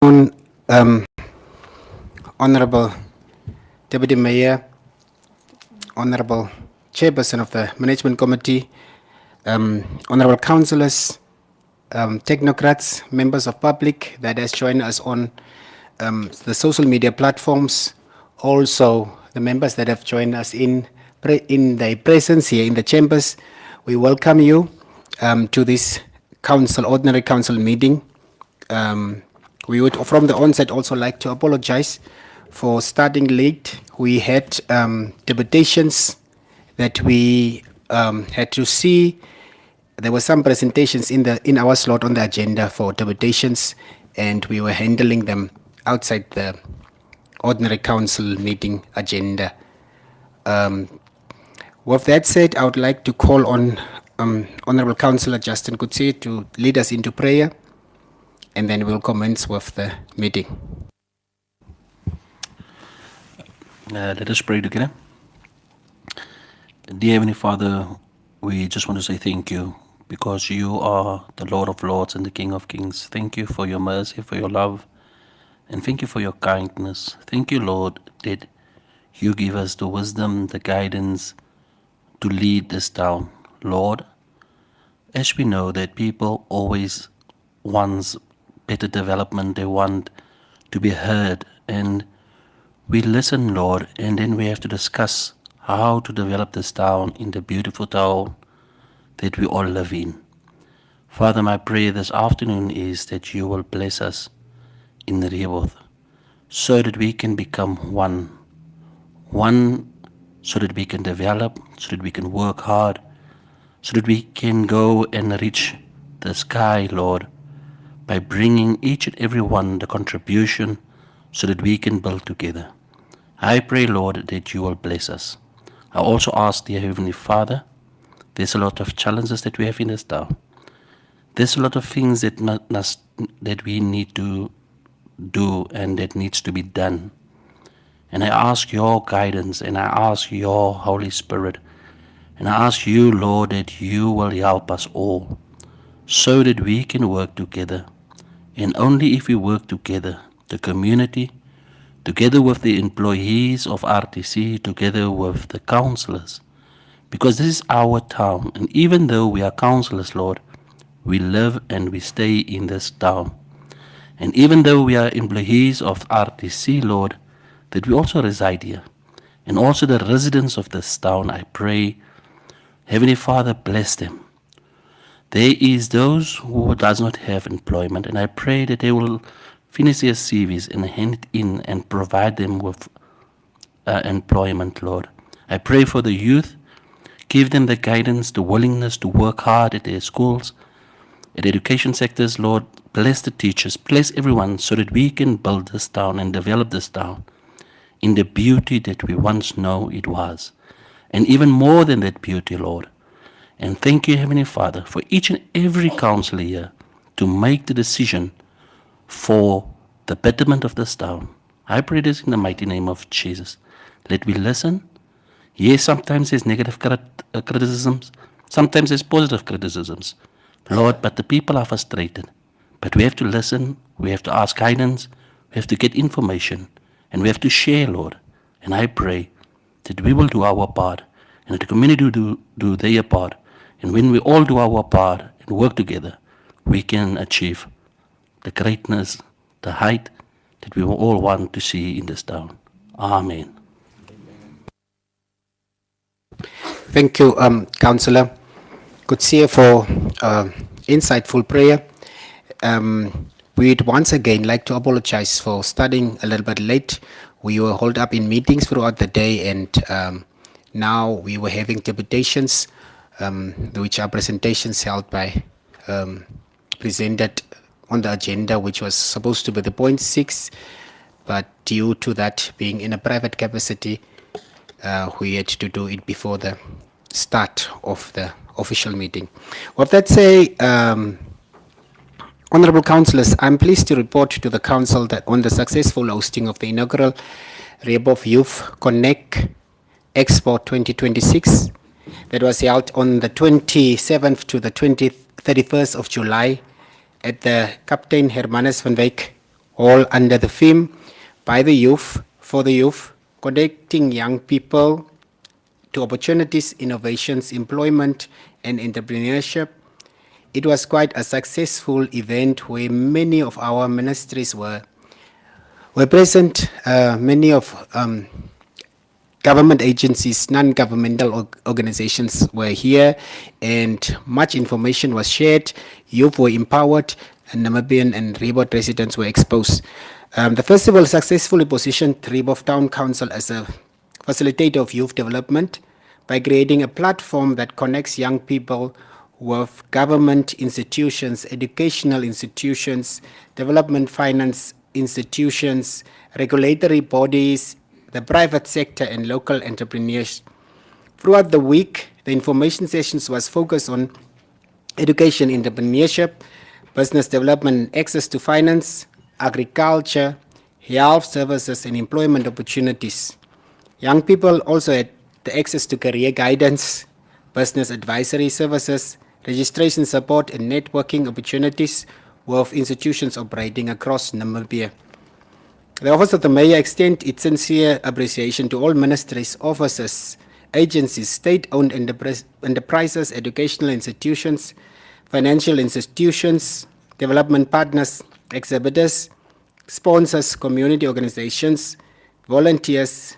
Um, Honorable Deputy Mayor, Honorable Chairperson of the Management Committee, Honorable Councillors, technocrats, members of public that has joined us on the social media platforms, also the members that have joined us in their presence here in the chambers. We welcome you to this ordinary council meeting. We would, from the onset, also like to apologize for starting late. We had deputations that we had to see. There were some presentations in our slot on the agenda for deputations, and we were handling them outside the ordinary council meeting agenda. With that said, I would like to call on Honorable Councillor Justin Kutsi to lead us into prayer, and then we'll commence with the meeting. Let us pray together. Dear Heavenly Father, we just want to say thank you because you are the Lord of Lords and the King of Kings. Thank you for your mercy, for your love, and thank you for your kindness. Thank you, Lord, that you give us the wisdom, the guidance to lead this town. Lord, as we know that people always want better development, they want to be heard, and we listen, Lord, and then we have to discuss how to develop this town in the beautiful town that we all live in. Father, my prayer this afternoon is that you will bless us in Rehoboth so that we can become one so that we can develop, so that we can work hard, so that we can go and reach the sky, Lord, by bringing each and every one the contribution so that we can build together. I pray, Lord, that you will bless us. I also ask, dear Heavenly Father, there's a lot of challenges that we have in this town. There's a lot of things that we need to do and that needs to be done. And I ask your guidance, and I ask your Holy Spirit, and I ask you, Lord, that you will help us all so that we can work together. And only if we work together, the community, together with the employees of RTC, together with the councillors, because this is our town. And even though we are councillors, Lord, we live and we stay in this town. And even though we are employees of RTC, Lord, that we also reside here. And also the residents of this town, I pray, Heavenly Father, bless them. There is those who does not have employment, and I pray that they will finish their CVs and hand it in and provide them with employment, Lord. I pray for the youth. Give them the guidance, the willingness to work hard at their schools, at education sectors, Lord. Bless the teachers, bless everyone so that we can build this town and develop this town in the beauty that we once know it was. And even more than that beauty, Lord. And thank you, Heavenly Father, for each and every councillor here to make the decision for the betterment of this town. I pray this in the mighty name of Jesus. Let me listen. Yes, sometimes there's negative criticisms. Sometimes there's positive criticisms. Lord, but the people are frustrated. But we have to listen. We have to ask guidance. We have to get information. And we have to share, Lord. And I pray that we will do our part and that the community do their part. And when we all do our part and work together, we can achieve the greatness, the height that we all want to see in this town. Amen. Thank you, Councillor Kutsie, for insightful prayer. We'd once again like to apologize for starting a little bit late. We were held up in meetings throughout the day, and now we were having deputations, which are presentations held by presented on the agenda, which was supposed to be the point 6, but due to that being in a private capacity, we had to do it before the start of the official meeting. With that said, Honorable Councillors, I'm pleased to report to the Council that on the successful hosting of the inaugural Rehoboth Youth Connect Expo 2026 that was held on the 27th to the 31st of July at the Captain Hermanus van Wyk all under the theme by the youth, for the youth, connecting young people to opportunities, innovations, employment, and entrepreneurship. It was quite a successful event where many of our ministries were present. Many of government agencies, non-governmental organizations were here, and much information was shared. Youth were empowered, and Namibian and Rehoboth residents were exposed. The festival successfully positioned Rehoboth Town Council as a facilitator of youth development by creating a platform that connects young people with government institutions, educational institutions, development finance institutions, regulatory bodies, the private sector, and local entrepreneurs. Throughout the week, the information sessions was focused on education, entrepreneurship, business development, access to finance, agriculture, health services, and employment opportunities. Young people also had the access to career guidance, business advisory services, registration support, and networking opportunities with institutions operating across Namibia. The Office of the Mayor extends its sincere appreciation to all ministries, offices, agencies, state-owned enterprises, educational institutions, financial institutions, development partners, exhibitors, sponsors, community organizations, volunteers,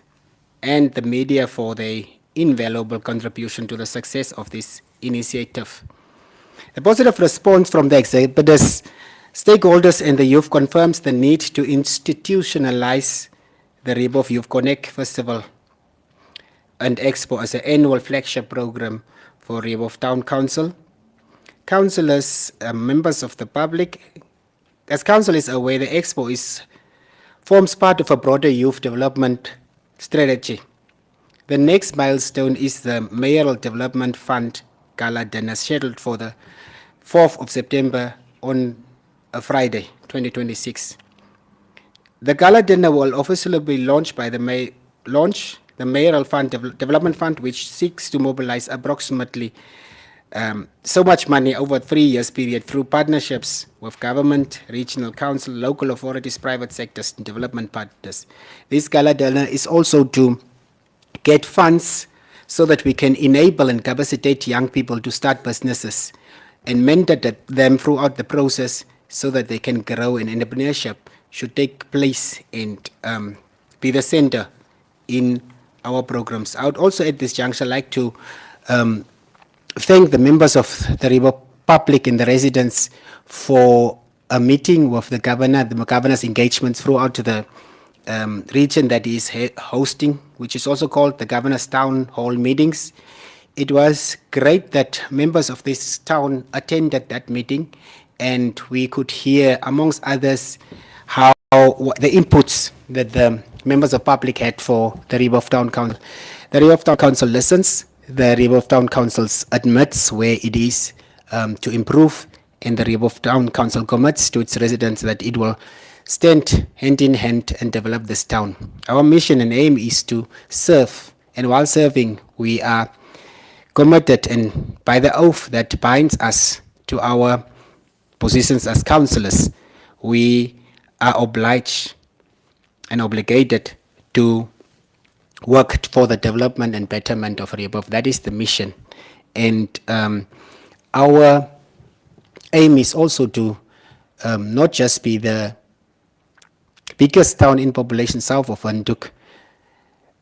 and the media for their invaluable contribution to the success of this initiative. The positive response from the exhibitors, stakeholders, and the youth confirms the need to institutionalize the Rehoboth Youth Connect Festival and Expo as an annual flagship program for Rehoboth Town Council. Councillors, members of the public, as council is aware, the Expo forms part of a broader youth development strategy. The next milestone is the Mayoral Development Fund Gala Dinner scheduled for the 4th of September on a Friday, 2026. The Gala Dinner will officially be launched by the Mayoral Fund Development Fund, which seeks to mobilize approximately so much money over a 3 years period through partnerships with government, regional council, local authorities, private sectors, and development partners. This Gala Dinner is also to get funds so that we can enable and capacitate young people to start businesses and mentor them throughout the process so that they can grow, and entrepreneurship should take place and be the center in our programs. I would also at this juncture like to thank the members of the Rehoboth public and the residents for a meeting with the governor, the governor's engagements throughout the region that he is hosting, which is also called the Governor's Town Hall meetings. It was great that members of this town attended that meeting, and we could hear, amongst others, how the inputs that the members of public had for the Rehoboth Town Council. The Rehoboth Town Council listens, the Rehoboth Town Council admits where it is to improve, and the Rehoboth Town Council commits to its residents that it will stand hand in hand and develop this town. Our mission and aim is to serve, and while serving, we are committed and by the oath that binds us to our positions as councillors, we are obliged and obligated to work for the development and betterment of Rehoboth. That is the mission. And our aim is also to not just be the biggest town in population south of Windhoek,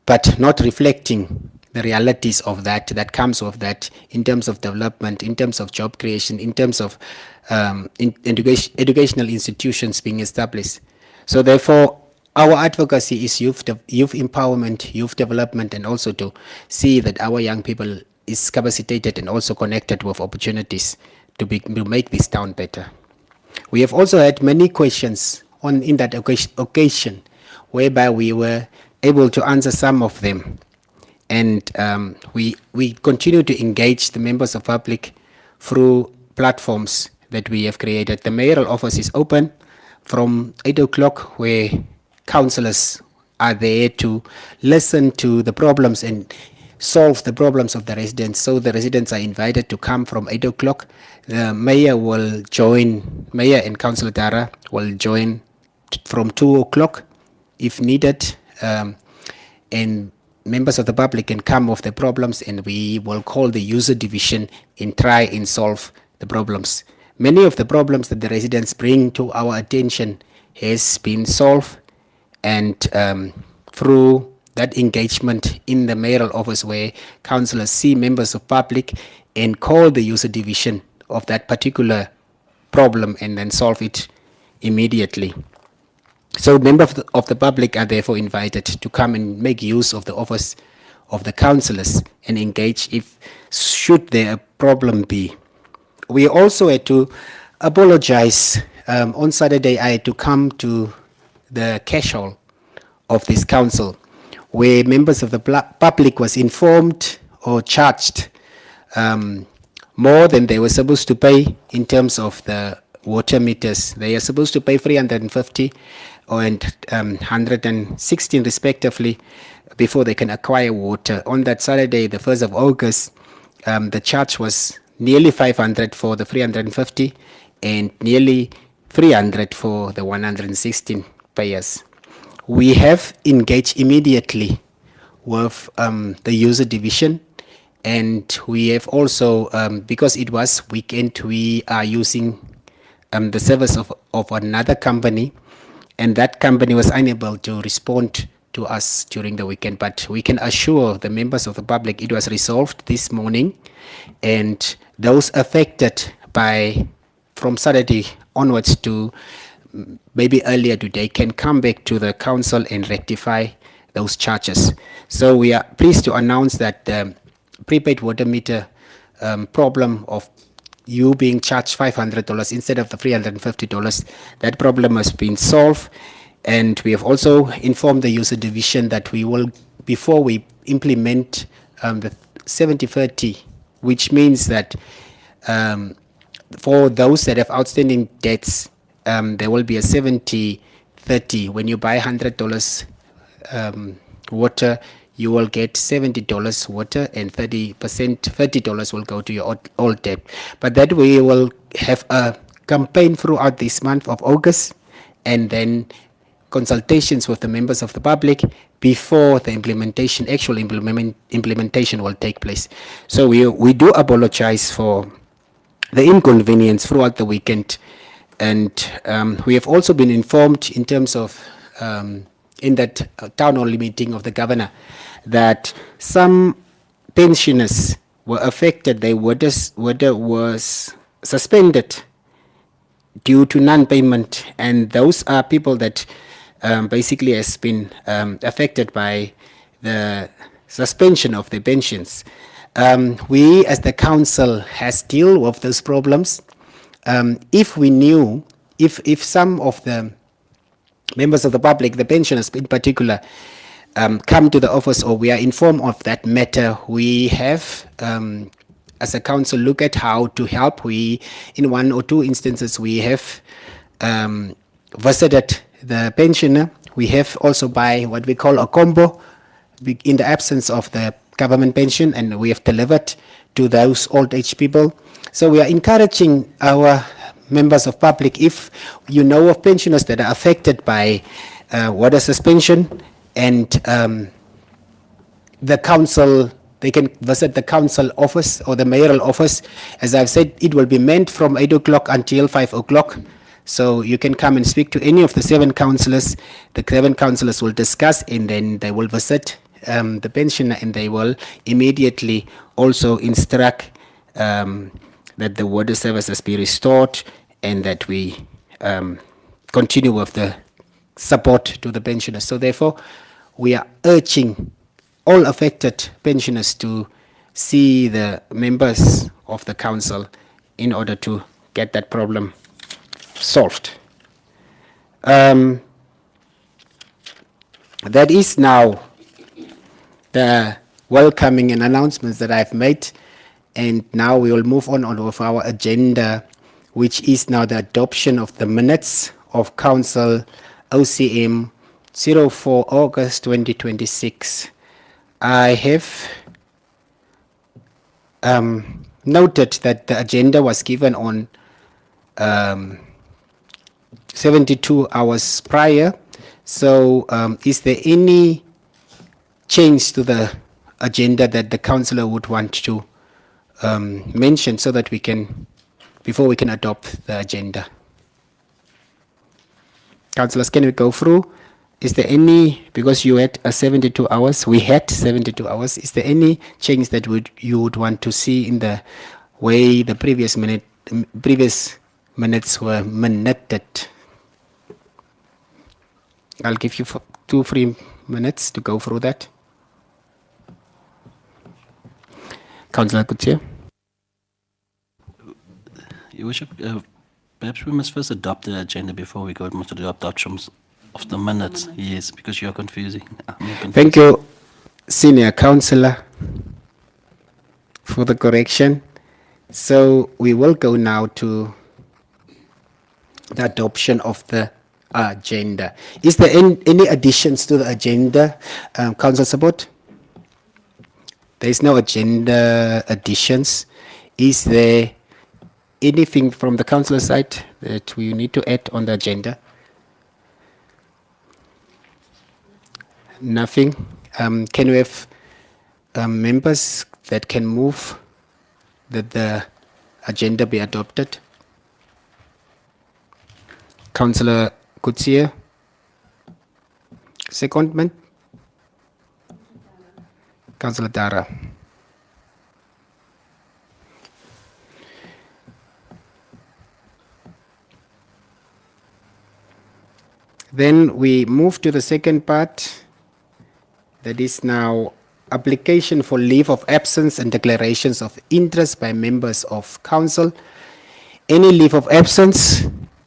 but not reflecting the realities of that comes with that in terms of development, in terms of job creation, in terms of educational institutions being established. So therefore, our advocacy is youth empowerment, youth development, and also to see that our young people is capacitated and also connected with opportunities to make this town better. We have also had many questions in that occasion, whereby we were able to answer some of them. And we continue to engage the members of public through platforms that we have created. The mayoral office is open from 8 o'clock, where councillors are there to listen to the problems and solve the problems of the residents. So the residents are invited to come from 8 o'clock. The mayor and Councillor Dara will join from 2 o'clock if needed, and members of the public can come with the problems, and we will call the user division and try and solve the problems. Many of the problems that the residents bring to our attention has been solved, and through that engagement in the mayoral office, where councillors see members of public and call the user division of that particular problem and then solve it immediately. So members of the public are therefore invited to come and make use of the office of the councillors and engage if should there a problem be. We also had to apologize. On Saturday, I had to come to the cash hall of this council, where members of the public was informed or charged more than they were supposed to pay in terms of the water meters. They are supposed to pay 350 and 116 respectively before they can acquire water. On that Saturday, the 1st of August, the charge was nearly 500 for the 350 and nearly 300 for the 116 payers. We have engaged immediately with the user division, and we have also, because it was weekend, we are using the service of another company, and that company was unable to respond to us during the weekend. But we can assure the members of the public it was resolved this morning, and those affected by from Saturday onwards to maybe earlier today can come back to the council and rectify those charges. So we are pleased to announce that the prepaid water meter problem of you being charged $500 instead of the $350, that problem has been solved. And we have also informed the user division that we will, before we implement the 70/30, which means that for those that have outstanding debts, there will be a 70/30. When you buy $100 water, you will get $70 water, and 30% will go to your old debt. But that we will have a campaign throughout this month of August, and then consultations with the members of the public before the actual implementation will take place. So we do apologize for the inconvenience throughout the weekend, and we have also been informed in terms of in that town hall meeting of the governor that some pensioners were affected. Their water was suspended due to non-payment, and those are people that basically has been affected by the suspension of the pensions. We as the council has dealt with those problems. If we knew, if some of the members of the public, the pensioners in particular, come to the office or we are informed of that matter, we have, as a council, look at how to help. We, in 1 or 2 instances, we have visited the pensioner. We have also buy what we call a combo in the absence of the government pension, and we have delivered to those old age people. So we are encouraging our members of public, if you know of pensioners that are affected by water suspension, and the council, they can visit the council office or the mayoral office. As I've said, it will be meant from 8 o'clock until 5 o'clock. So you can come and speak to any of the 7 councillors. The 7 councillors will discuss, and then they will visit the pensioner, and they will immediately also instruct that the water services be restored, and that we continue with the support to the pensioners. So therefore, we are urging all affected pensioners to see the members of the council in order to get that problem solved. That is now the welcoming and announcements that I've made, and now we will move on with our agenda, which is now the adoption of the minutes of Council OCM 04 August 2026. I have noted that the agenda was given on 72 hours prior. So is there any change to the agenda that the councillor would want to mention so that we can, before we can adopt the agenda? Councillors, can we go through? Is there any, because you had a 72 hours, we had 72 hours, is there any change that you would want to see in the way the previous minutes were minuted? I'll give you 2-3 minutes to go through that. Councillor Kutsia. Your Worship, perhaps we must first adopt the agenda before we go to the adoptions of the minutes. Yes, because you are confusing. Thank you, Senior Councillor, for the correction. So we will go now to the adoption of the agenda. Is there any additions to the agenda, Council Support? There is no agenda additions. Is there anything from the councillor side that we need to add on the agenda? Nothing. Can we have members that can move that the agenda be adopted? Councillor Kutsia. Secondment. Councillor Dara. Then we move to the second part. That is now application for leave of absence and declarations of interest by members of council. Any leave of absence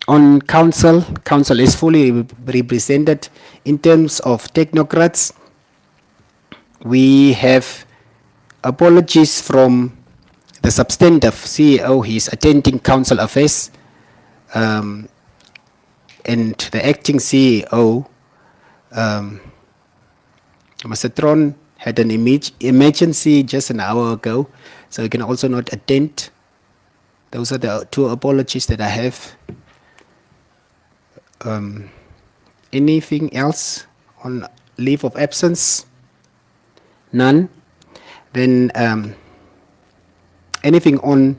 on council, council is fully represented. In terms of technocrats, we have apologies from the substantive CEO. He is attending council affairs, and the acting CEO, Mr. Tron, had an emergency just an hour ago, so he can also not attend. Those are the two apologies that I have. Anything else on leave of absence? None. Then anything on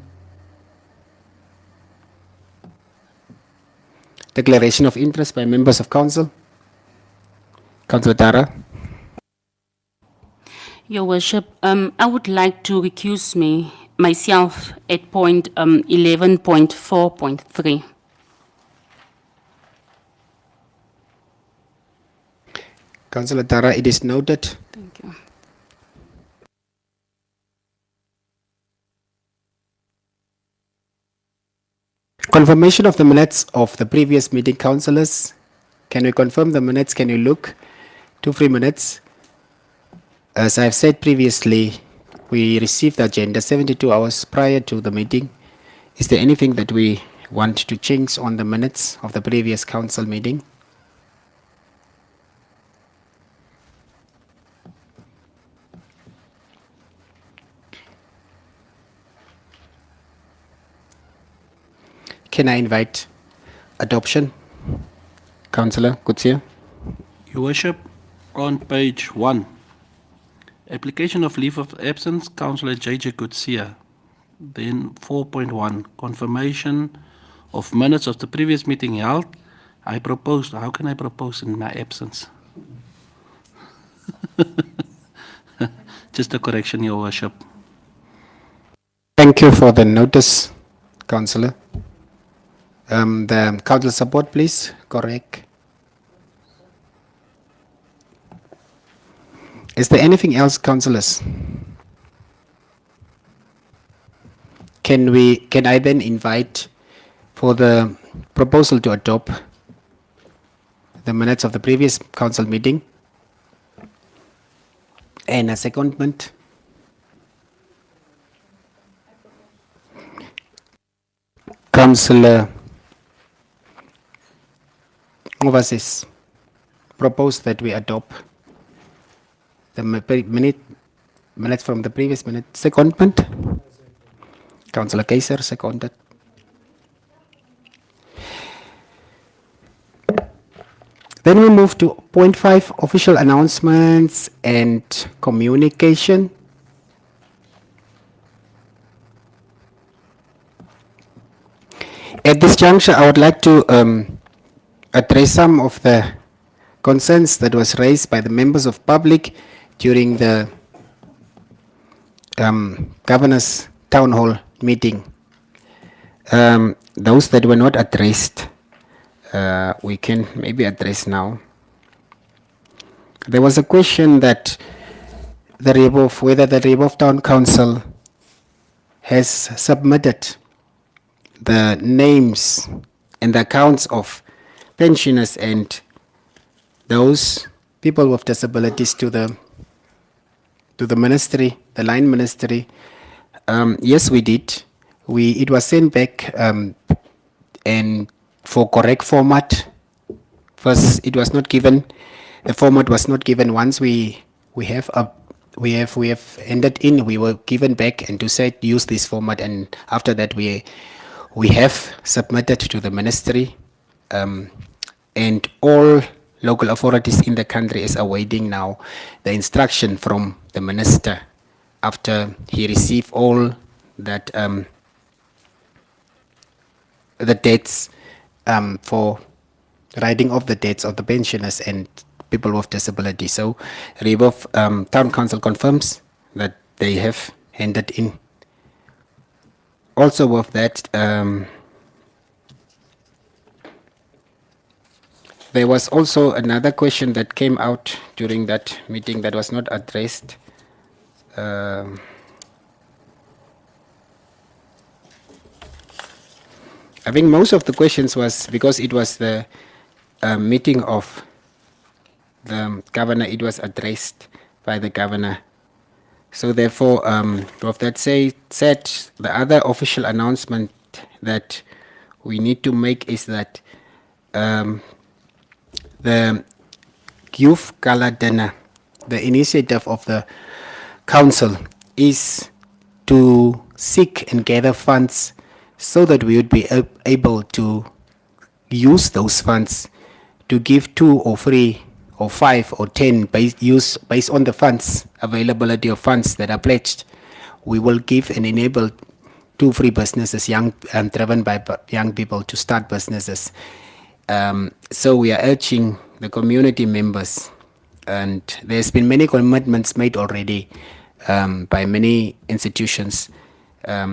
declaration of interest by members of council? Councillor Dara. Your Worship, I would like to recuse myself at point 11.4.3. Councillor Dara, it is noted. Thank you. Confirmation of the minutes of the previous meeting, councillors. Can we confirm the minutes? Can you look? 2-3 minutes. As I've said previously, we received the agenda 72 hours prior to the meeting. Is there anything that we want to change on the minutes of the previous council meeting? Can I invite adoption? Councillor Kutsia. Your Worship, on page 1, application of leave of absence, Councillor J.J. Kutsia. Then 4.1, confirmation of minutes of the previous meeting held. I proposed, how can I propose in my absence? Just a correction, Your Worship. Thank you for the notice, Councillor. The council support, please, correct. Is there anything else, councillors? Can I then invite for the proposal to adopt the minutes of the previous council meeting and a secondment? Councillor Overseas propose that we adopt the minutes from the previous minute. Secondment. Councillor Kaiser seconded. Then we move to point 5, official announcements and communication. At this juncture, I would like to address some of the concerns that was raised by the members of public during the governor's town hall meeting. Those that were not addressed, we can maybe address now. There was a question that whether the Rebof Town Council has submitted the names and the accounts of pensioners and those people with disabilities to the ministry, the line ministry. Yes, we did. It was sent back and for correct format. First, it was not given. The format was not given. Once we have ended in, we were given back and to say use this format. And after that, we have submitted to the ministry, and all local authorities in the country is awaiting now the instruction from the minister after he received all that the dates for writing off the dates of the pensioners and people with disabilities. So Rebof Town Council confirms that they have handed in. Also with that, there was also another question that came out during that meeting that was not addressed. I think most of the questions was because it was the meeting of the governor, it was addressed by the governor. So therefore, with that said, the other official announcement that we need to make is that the Youth Gala Dinner, the initiative of the council is to seek and gather funds so that we would be able to use those funds to give 2 or 3 or 5 or 10 based on the funds, availability of funds that are pledged. We will give and enable 2 free businesses, driven by young people to start businesses. So we are urging the community members, and there's been many commitments made already by many institutions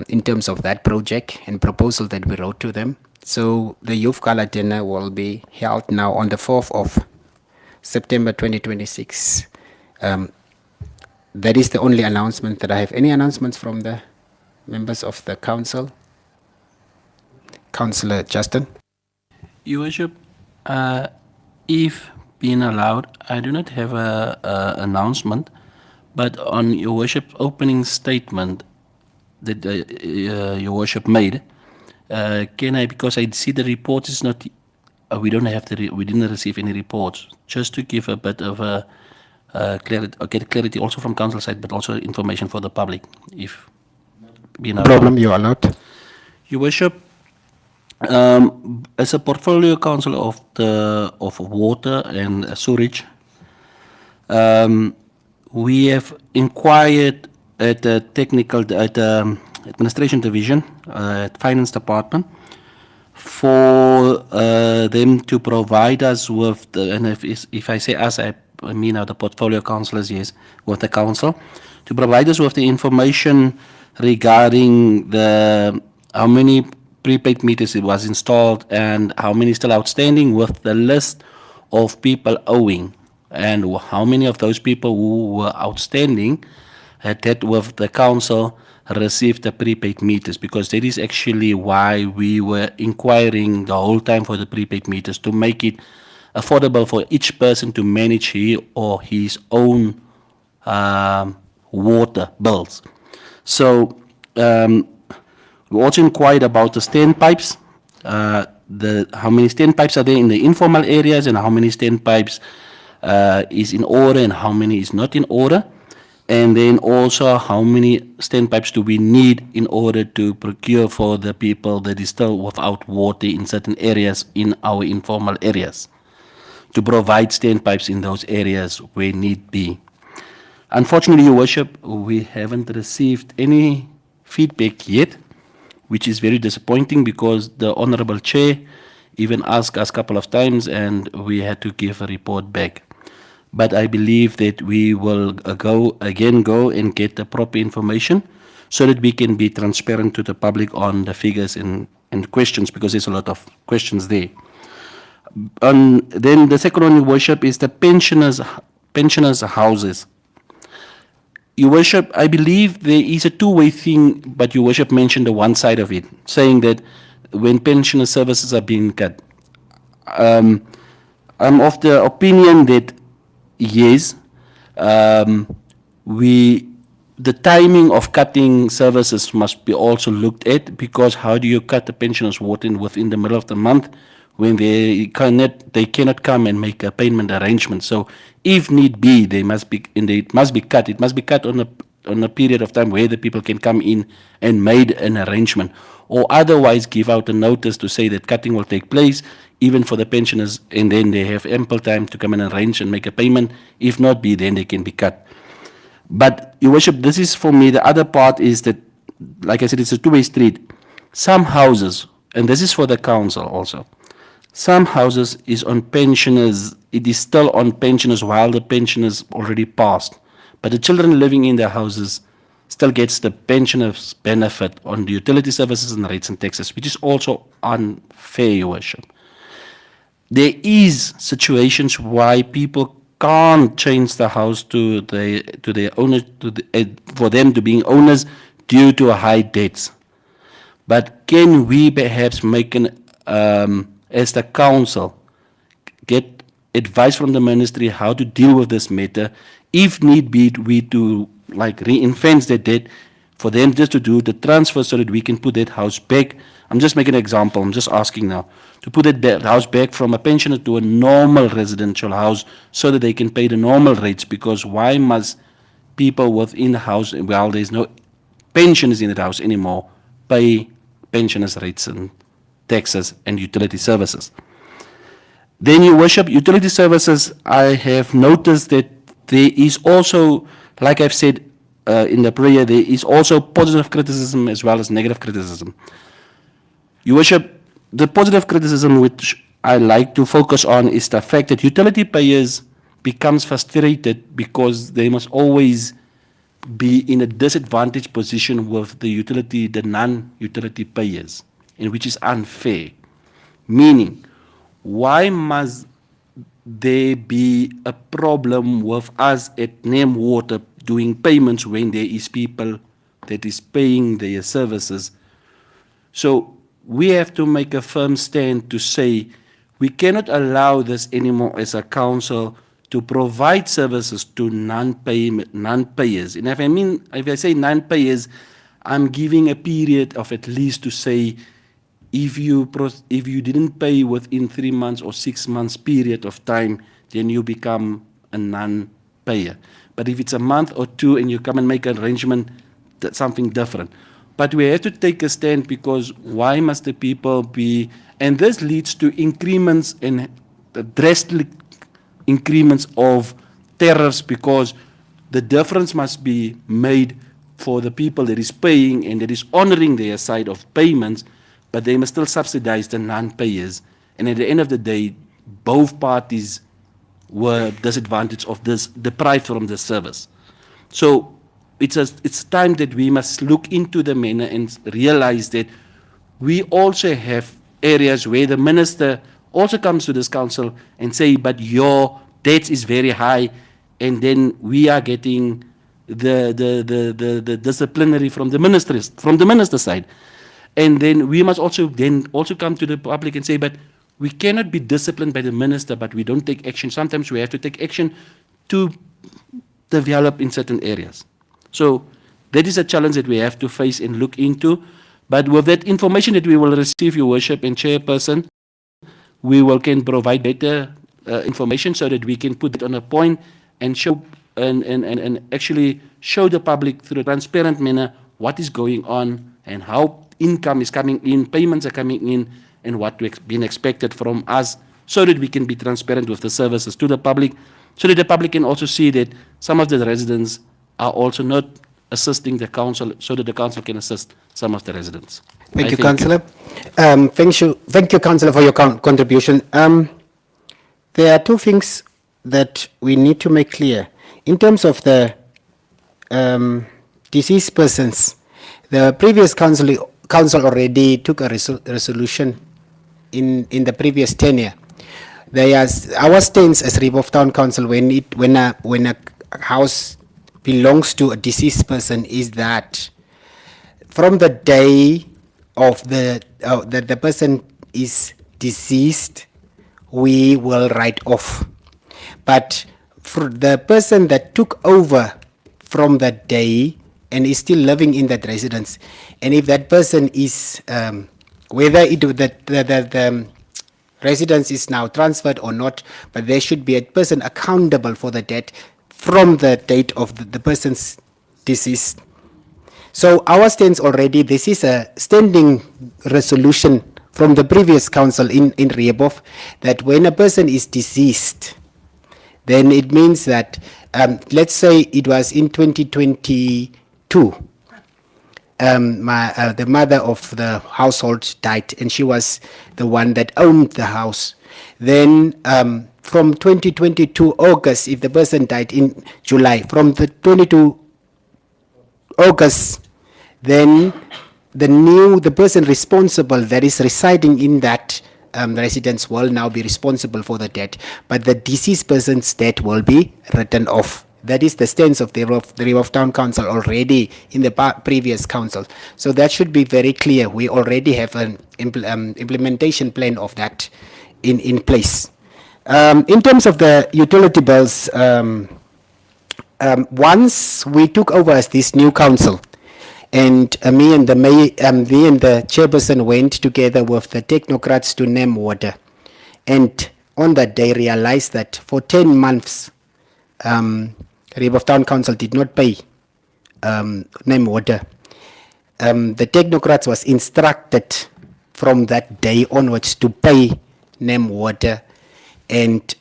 in terms of that project and proposal that we wrote to them. So the Youth Gala Dinner will be held now on the 4th of September 2026. That is the only announcement that I have. Any announcements from the members of the council? Councillor Justin? Your Worship, if being allowed, I do not have a announcement, but on Your Worship's opening statement that Your Worship made, can I, because I see the report is not, we don't have we didn't receive any reports, just to give a bit of a get clarity also from council side, but also information for the public, if being allowed. Problem, you're allowed. Your Worship, as a portfolio council of water and sewage, we have inquired at the administration division, at finance department, for them to provide us with and if I say us, I mean the portfolio councillors, yes, with the council, to provide us with the information regarding how many prepaid meters it was installed and how many still outstanding, with the list of people owing, and how many of those people who were outstanding had with the council received the prepaid meters, because that is actually why we were inquiring the whole time for the prepaid meters, to make it affordable for each person to manage he or his own water bills. So we also inquired about the standpipes, how many standpipes are there in the informal areas, and how many standpipes is in order and how many is not in order. And then also how many standpipes do we need in order to procure for the people that is still without water in certain areas in our informal areas. to provide standpipes in those areas where need be. Unfortunately, Your Worship, we haven't received any feedback yet, which is very disappointing because the Honorable Chair even asked us a couple of times and we had to give a report back. But I believe that we will go and get the proper information so that we can be transparent to the public on the figures and questions, because there's a lot of questions there. Then the second one, Your Worship, is the pensioners' houses. Your Worship, I believe there is a two-way thing, but Your Worship mentioned the one side of it, saying that when pensioner services are being cut. I'm of the opinion that yes, the timing of cutting services must be also looked at, because how do you cut the pensioners within the middle of the month when they cannot come and make a payment arrangement? So if need be, it must be cut. It must be cut on a period of time where the people can come in and made an arrangement, or otherwise give out a notice to say that cutting will take place even for the pensioners, and then they have ample time to come and arrange and make a payment. If not be, then they can be cut. But Your Worship, this is for me, the other part is that, like I said, it's a two-way street. Some houses, and this is for the council also, some houses is on pensioners, it is still on pensioners while the pensioners already passed. But the children living in their houses still gets the pensioners' benefit on the utility services and rates and taxes, which is also unfair, Your Worship. There is situations why people can't change the house to their owners, for them to being owners due to high debts. But can we perhaps make as the council, get advice from the ministry how to deal with this matter? If need be, we to like reinvent the debt for them just to do the transfer so that we can put that house back. I'm just making an example. I'm just asking now to put that house back from a pensioner to a normal residential house so that they can pay the normal rates. Because why must people within the house, while there's no pensioners in the house anymore, pay pensioners' rates and taxes and utility services? Then, Your Worship, utility services, I have noticed that there is also, like I've said in the prayer, there is also positive criticism as well as negative criticism. Your Worship, the positive criticism which I like to focus on is the fact that utility payers becomes frustrated because they must always be in a disadvantaged position with the non-utility payers, and which is unfair. Meaning, why must there be a problem with us at NemWater doing payments when there is people that is paying their services? So we have to make a firm stand to say we cannot allow this anymore as a council to provide services to non-payers. And if I say non-payers, I'm giving a period of at least to say, if you didn't pay within 3 months or 6 months period of time, then you become a non-payer. But if it's a month or two and you come and make an arrangement, that's something different. But we have to take a stand, because why must the people be, and this leads to increments and drastic increments of tariffs, because the difference must be made for the people that is paying and that is honoring their side of payments, but they must still subsidize the non-payers. And at the end of the day, both parties were disadvantaged of this, deprived from the service. So it's time that we must look into the manner and realize that we also have areas where the minister also comes to this council and say, but your debt is very high, and then we are getting the disciplinary from the minister's side. And then we must also come to the public and say, but we cannot be disciplined by the minister, but we don't take action. Sometimes we have to take action to develop in certain areas. So that is a challenge that we have to face and look into. But with that information that we will receive, Your Worship and Chairperson, we can provide better information so that we can put it on a point and show and actually show the public through a transparent manner what is going on and how income is coming in, payments are coming in, and what being expected from us so that we can be transparent with the services to the public, so that the public can also see that some of the residents are also not assisting the council, so that the council can assist some of the residents. Thank I you, Councillor. Thank you, Councillor, for your contribution. There are two things that we need to make clear. In terms of the deceased persons, the previous council already took a resolution in the previous tenure. Our stance as Ribov Town Council when a house belongs to a deceased person is that from the day of that the person is deceased, we will write off. But for the person that took over from that day and is still living in that residence, and if that person is whether the residence is now transferred or not, but there should be a person accountable for the debt from the date of the person's decease. So our stance already, this is a standing resolution from the previous council in Rehbof, that when a person is deceased, then it means that, let's say it was in 2022, the mother of the household died, and she was the one that owned the house. Then from 2022 August, if the person died in July, from the 22 August, then the person responsible that is residing in that residence will now be responsible for the debt, but the deceased person's debt will be written off. That is the stance of the Rehbof Town Council already in the previous council. So that should be very clear. We already have an implementation plan of that in place. In terms of the utility bills, once we took over as this new council, and me and the chairperson went together with the technocrats to NEM Water, and on that day realized that for 10 months, Rehbof Town Council did not pay NEM Water. The technocrats was instructed from that day onwards to pay NEM Water, and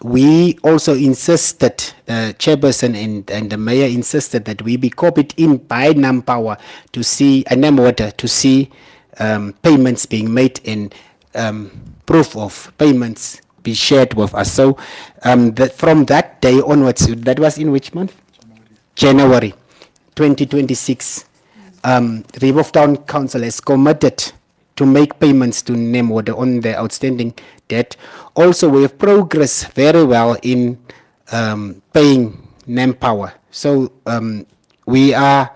we also insisted, the chairperson and the mayor insisted that we be copied in by NAM Power to see, NEM Water to see payments being made and proof of payments be shared with us. So from that day onwards, that was in which month? January 2026. Rehbof Town Council has committed to make payments to NEM Water on the outstanding debt. Also, we have progressed very well in paying NEM Power. So we are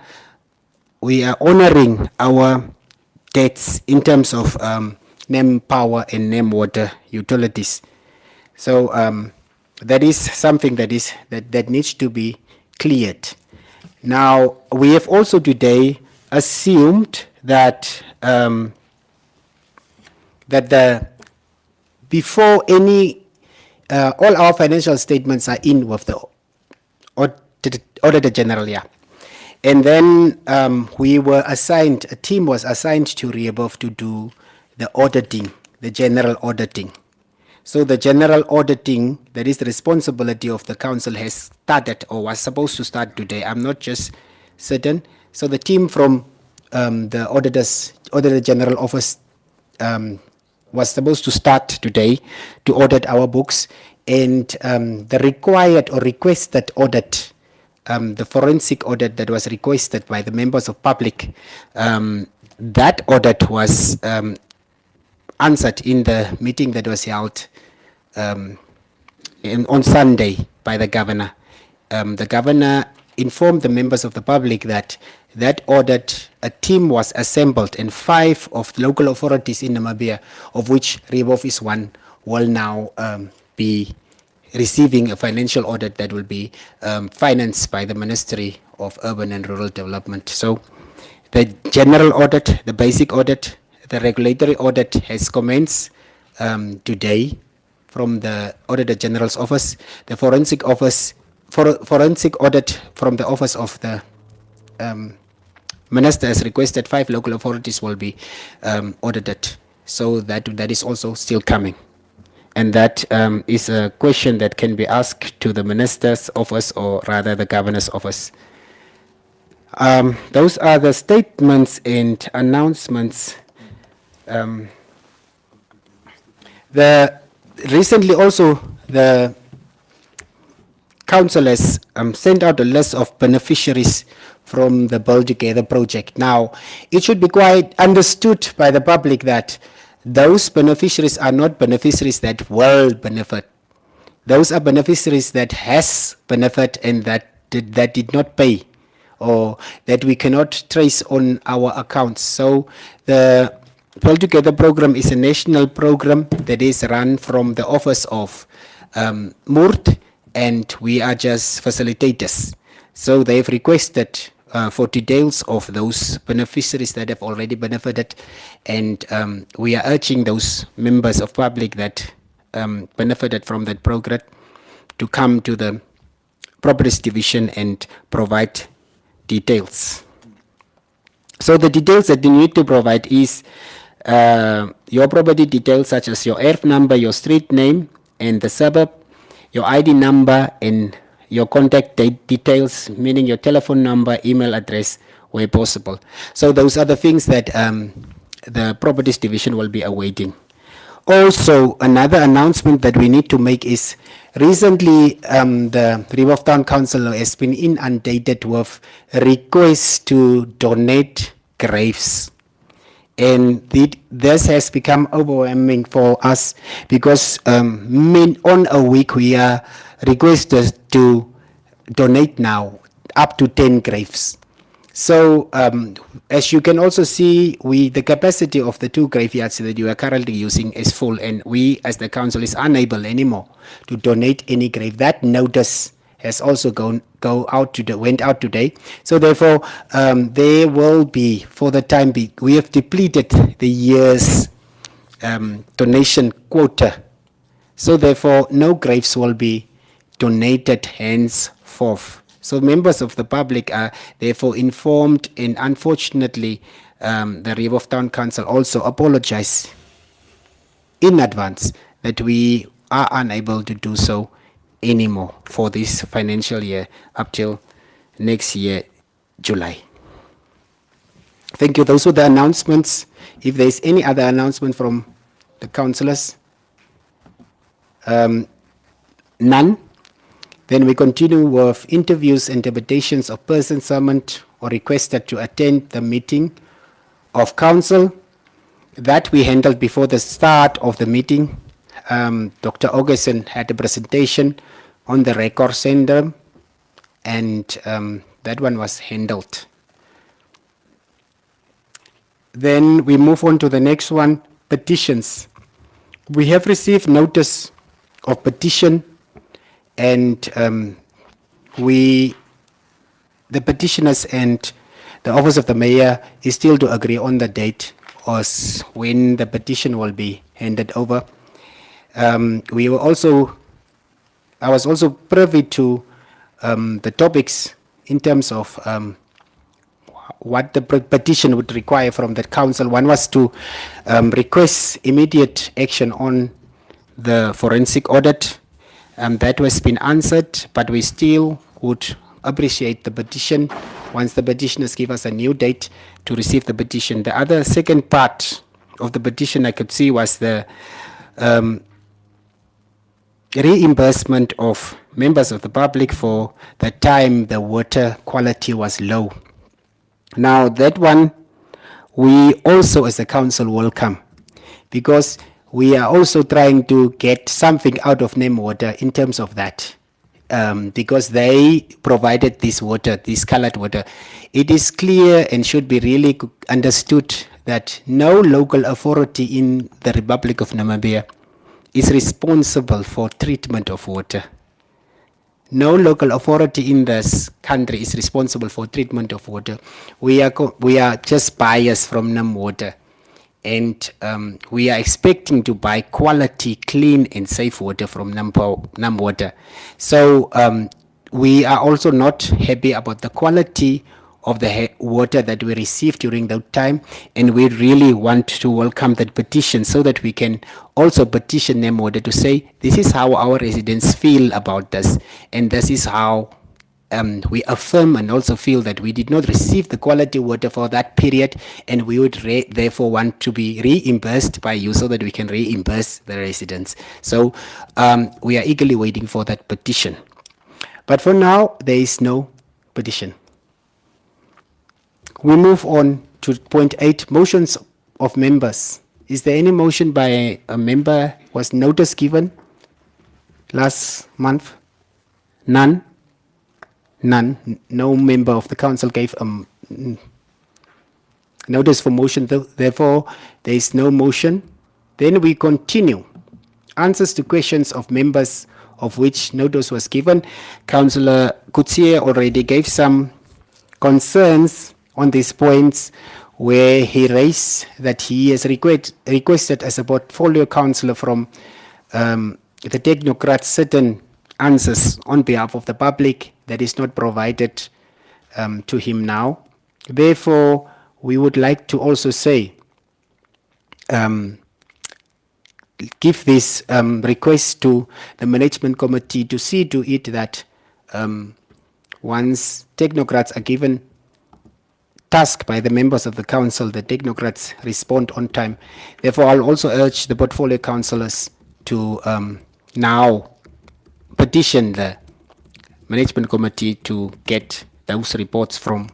honoring our debts in terms of NEM Power and NEM Water utilities. So that is something that needs to be cleared. Now, we have also today assumed that before any all our financial statements are in with the Auditor General, yeah. And then a team was assigned to Rehbof to do the auditing, the general auditing. So the general auditing, that is the responsibility of the council, has started or was supposed to start today. I'm not just certain. So the team from the Auditor General Office was supposed to start today to audit our books, and the required or requested audit, the forensic audit that was requested by the members of public, that audit was answered in the meeting that was held on Sunday by the governor. The governor informed the members of the public that audit, a team was assembled, and 5 of local authorities in Namibia, of which Rehbof is one, will now be receiving a financial audit that will be financed by the Ministry of Urban and Rural Development. So the general audit, the basic audit, the regulatory audit has commenced today from the Auditor General's office. The forensic audit from the office of the Minister has requested 5 local authorities will be audited. So that is also still coming. and that is a question that can be asked to the minister's office or rather the governor's office. Those are the statements and announcements. Recently also the council has sent out a list of beneficiaries from the Build Together project. Now, it should be quite understood by the public that those beneficiaries are not beneficiaries that will benefit. Those are beneficiaries that has benefit and that did not pay, or that we cannot trace on our accounts. So the Build Together program is a national program that is run from the office of MURT, and we are just facilitators. So they've requested for details of those beneficiaries that have already benefited, and we are urging those members of public that benefited from that program to come to the Properties Division and provide details. So the details that you need to provide is your property details such as your ERF number, your street name and the suburb, your ID number and your contact details, meaning your telephone number, email address where possible. So those are the things that the Properties Division will be awaiting. Also, another announcement that we need to make is recently the River of Town Council has been inundated with requests to donate graves. And this has become overwhelming for us because on a week we are requested to donate now up to 10 graves. So as you can also see, the capacity of the 2 graveyards that you are currently using is full, and we as the council is unable anymore to donate any grave. That notice has also went out today. So therefore, there will be, for the time being, we have depleted the year's donation quota. So therefore, no graves will be donated henceforth. So members of the public are therefore informed, and unfortunately, the River of Town Council also apologize in advance that we are unable to do so anymore for this financial year up till next year, July. Thank you. Those were the announcements. If there is any other announcement from the councillors, none. Then we continue with interviews and interpretations of persons summoned or requested to attend the meeting of council. That we handled before the start of the meeting. Dr. Augustin had a presentation on the record syndrome, and that one was handled. Then we move on to the next one, petitions. We have received notice of petition, and the petitioners and the office of the mayor is still to agree on the date as when the petition will be handed over. I was also privy to the topics in terms of what the petition would require from the council. One was to request immediate action on the forensic audit. That has been answered, but we still would appreciate the petition once the petitioners give us a new date to receive the petition. The other second part of the petition I could see was the reimbursement of members of the public for the time the water quality was low. Now that one we also as a council welcome, because we are also trying to get something out of NemWater in terms of that, because they provided this water, this colored water. It is clear and should be really understood that no local authority in the Republic of Namibia is responsible for treatment of water. No local authority in this country is responsible for treatment of water. We are just buyers from NemWater, and we are expecting to buy quality, clean and safe water from NemWater. So we are also not happy about the quality of the water that we received during that time, and we really want to welcome that petition so that we can also petition NEMWATER to say this is how our residents feel about this, and this is how we affirm and also feel that we did not receive the quality water for that period, and we would therefore want to be reimbursed by you so that we can reimburse the residents. So we are eagerly waiting for that petition. But for now, there is no petition. We move on to point 8, motions of members. Is there any motion by a member? Was notice given last month? None? None. No member of the council gave notice for motion. Therefore, there is no motion. Then we continue. Answers to questions of members of which notice was given. Councillor Coetzee already gave some concerns on these points where he raised that he has requested as a portfolio councillor from the technocrats certain answers on behalf of the public that is not provided to him now. Therefore, we would like to also say, give this request to the management committee to see to it that once technocrats are given task by the members of the council, the technocrats respond on time. Therefore, I'll also urge the portfolio councillors to now petition the management committee to get those reports from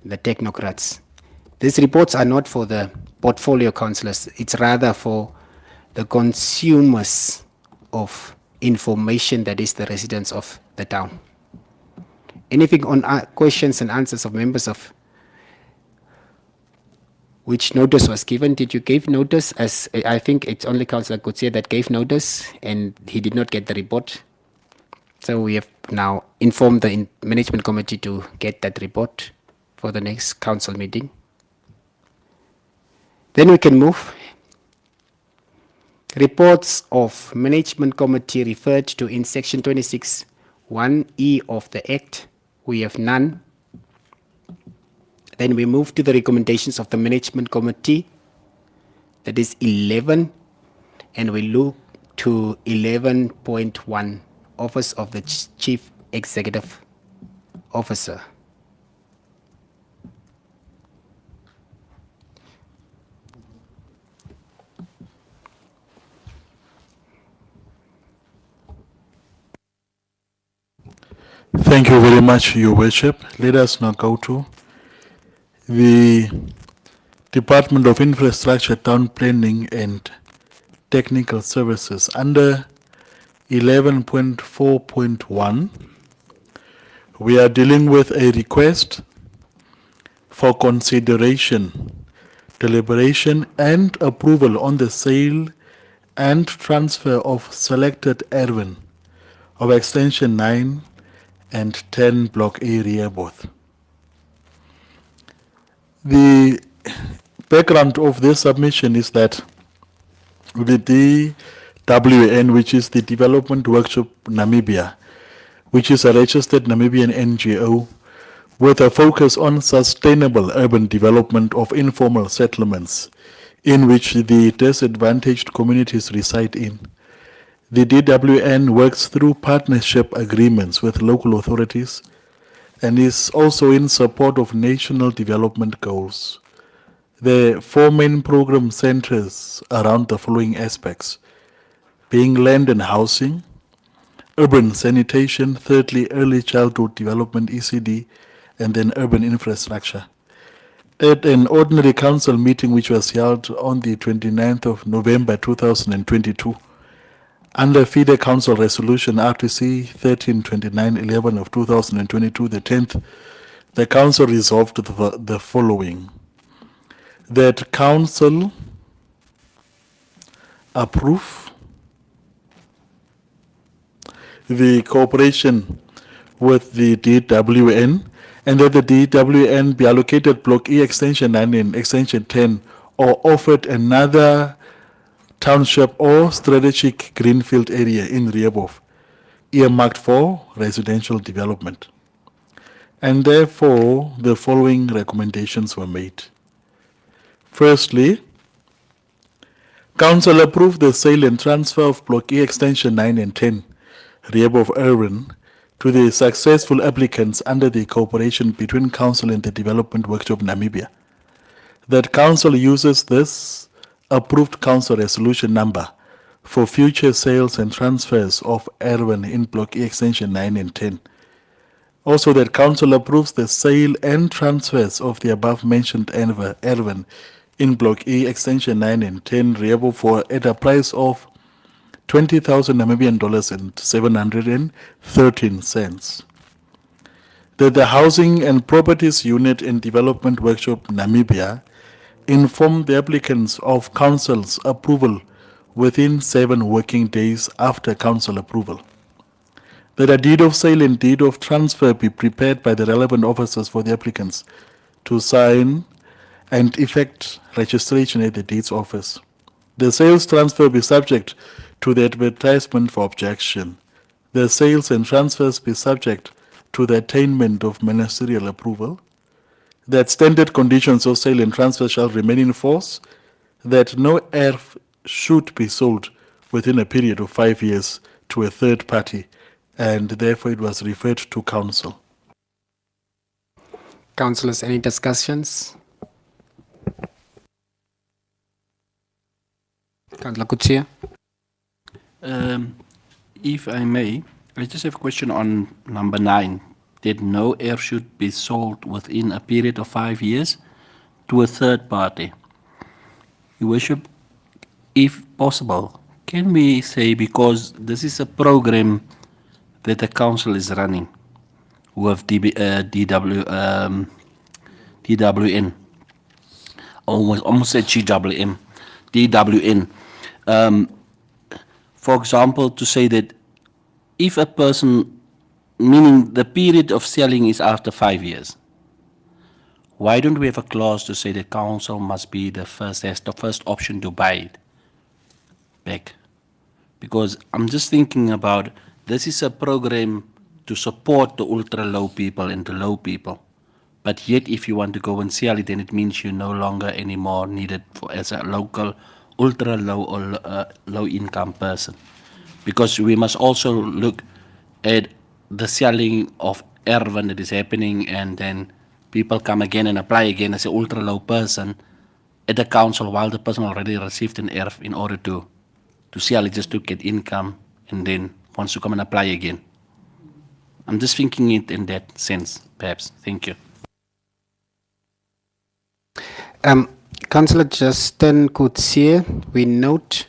the technocrats. These reports are not for the portfolio councillors, it's rather for the consumers of information, that is the residents of the town. Anything on questions and answers of members of which notice was given? Did you give notice? As I think it's only Councillor Coetzee that gave notice and he did not get the report. So we have now informed the management committee to get that report for the next council meeting. Then we can move. Reports of management committee referred to in section 26(1)(e) of the Act. We have none. Then we move to the recommendations of the management committee. That is 11. And we look to 11.1. Office of the Chief Executive Officer. Thank you very much, Your Worship. Let us now go to the Department of Infrastructure, Town Planning and Technical Services. Under 11.4.1, we are dealing with a request for consideration, deliberation and approval on the sale and transfer of selected urban of extension 9 and 10 block area both. The background of this submission is that the DWN, which is the Development Workshop Namibia, which is a registered Namibian NGO with a focus on sustainable urban development of informal settlements in which the disadvantaged communities reside in. The DWN works through partnership agreements with local authorities and is also in support of national development goals. The 4 main program centers around the following aspects, being land and housing, urban sanitation, thirdly, early childhood development, ECD, and then urban infrastructure. At an ordinary council meeting which was held on the 29th of November 2022, under FIDE Council Resolution RTC 132911 of 2022, the 10th, the Council resolved the following. That Council approve the cooperation with the DWN and that the DWN be allocated Block E Extension 9 and Extension 10 or offered another township or strategic greenfield area in Rehoboth, earmarked for residential development. and therefore the following recommendations were made. Firstly, Council approved the sale and transfer of Block E Extension 9 and 10, Rieb of Erwin, to the successful applicants under the cooperation between Council and the Development Workshop Namibia. That Council uses this approved Council resolution number for future sales and transfers of Erwin in Block E Extension 9 and 10. Also, that Council approves the sale and transfers of the above-mentioned Erwin in Block E Extension 9 and 10 Riebo for at a price of 20,000 Namibian dollars and 713 cents. That the Housing and Properties Unit and Development Workshop Namibia inform the applicants of Council's approval within 7 working days after Council approval. That a deed of sale and deed of transfer be prepared by the relevant officers for the applicants to sign and effect registration at the deeds office. The sales transfer be subject to the advertisement for objection. The sales and transfers be subject to the attainment of ministerial approval. That standard conditions of sale and transfer shall remain in force. That no ERF should be sold within a period of 5 years to a third party, and therefore it was referred to Council. Councillors, any discussions? Councillor Kutsia. If I may, I just have a question on number 9. That no air should be sold within a period of 5 years to a third party. Your Worship, if possible, can we say, because this is a program that the council is running with DWN, almost said GWM, DWN. For example, to say that if a person, meaning the period of selling is after 5 years, why don't we have a clause to say the council must be the first, has the first option to buy it back? Because I'm just thinking about, this is a program to support the ultra low people and the low people. But yet if you want to go and sell it, then it means you're no longer anymore needed for, as a local ultra low or low income person. Because we must also look at the selling of Erwin that is happening, and then people come again and apply again as an ultra low person at the council while the person already received an ERF in order to sell it just to get income, and then wants to come and apply again. I'm just thinking it in that sense, perhaps. Thank you. Councillor Justin Kutsie, we note,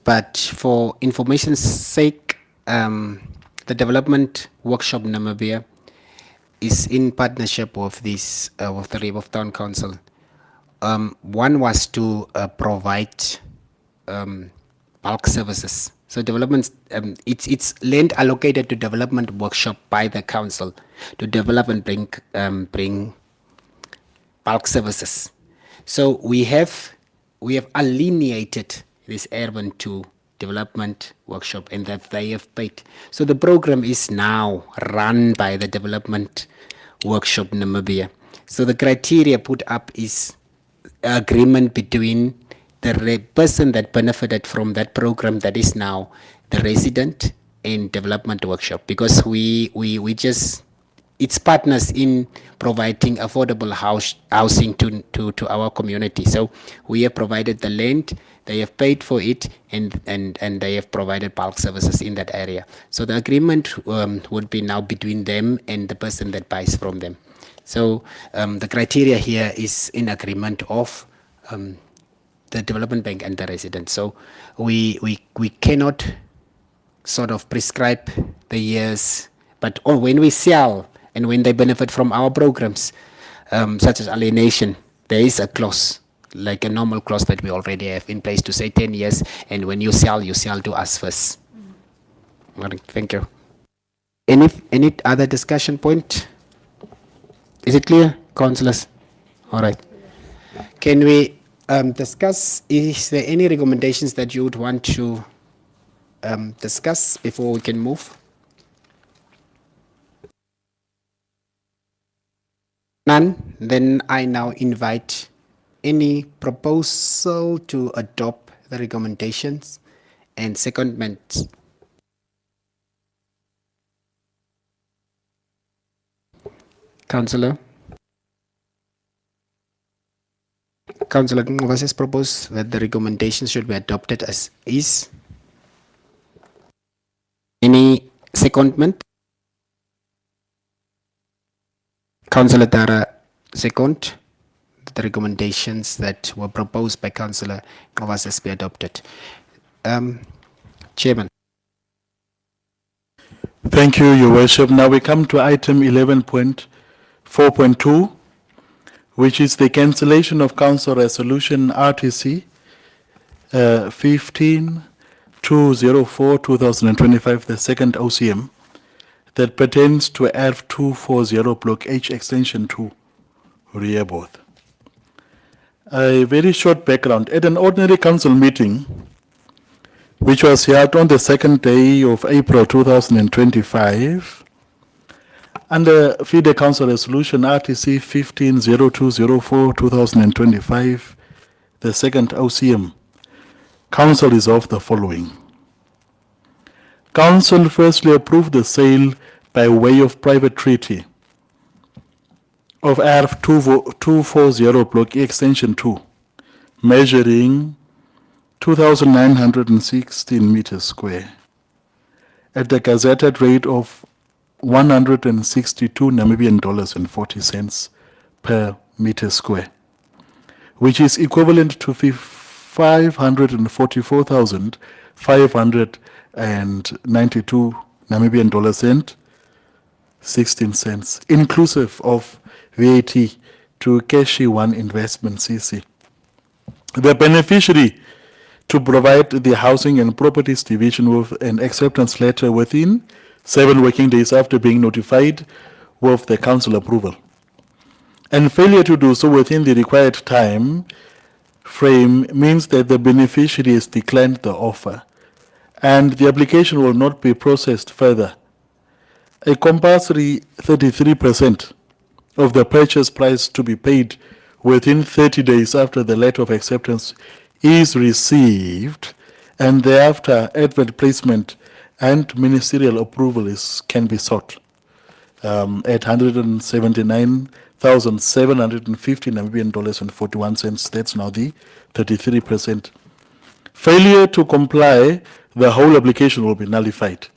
but for information's sake, the Development Workshop Namibia is in partnership with this, with the Rieb of Town Council. One was to provide bulk services. So development, it's land allocated to development workshop by the council to develop and bring bulk services. So we have alienated this Erwin to development workshop, and that they have paid. So the program is now run by the Development Workshop Namibia. So the criteria put up is agreement between the person that benefited from that program, that is now the resident, and Development Workshop, because we just, it's partners in providing affordable housing to our community. So we have provided the land, they have paid for it, and they have provided bulk services in that area. So the agreement would be now between them and the person that buys from them. So the criteria here is in agreement of the development bank and the resident. So we cannot sort of prescribe the years, but when we sell and when they benefit from our programs, such as alienation, there is a clause, like a normal clause that we already have in place to say 10 years, and when you sell to us first. Thank you. Any other discussion point? Is it clear, councillors? All right. Can we discuss, is there any recommendations that you would want to discuss before we can move? None, then I now invite any proposal to adopt the recommendations and secondments. Councillor. Councillor Ngubase has proposed that the recommendations should be adopted as is. Any secondment? Councillor Dara, second. The recommendations that were proposed by Councillor Ngubase be adopted. Chairman. Thank you, Your Worship. Now we come to item 11.4.2, which is the cancellation of Council Resolution RTC 15-204-2025, the second OCM, that pertains to ERF 240 Block H Extension 2, Rehoboth. A very short background. At an ordinary council meeting, which was held on the second day of April 2025, under FIDE Council Resolution RTC 15-0204-2025, the second OCM, Council resolved the following. Council firstly approved the sale by way of private treaty of ERF 240 Block E Extension 2, measuring 2,916 meters square, at the gazetted rate of 162 Namibian dollars and 40 cents per meter square, which is equivalent to 544,592 Namibian dollars and 16 cents, inclusive of VAT to Keshi One Investment CC. The beneficiary to provide the Housing and Properties Division with an acceptance letter within 7 working days after being notified with the council approval. And failure to do so within the required time frame means that the beneficiary has declined the offer and the application will not be processed further. A compulsory 33% of the purchase price to be paid within 30 days after the letter of acceptance is received, and thereafter advert placement and ministerial approval can be sought at 179,750 Namibian dollars and 41 cents. That's now the 33%. Failure to comply, the whole application will be nullified.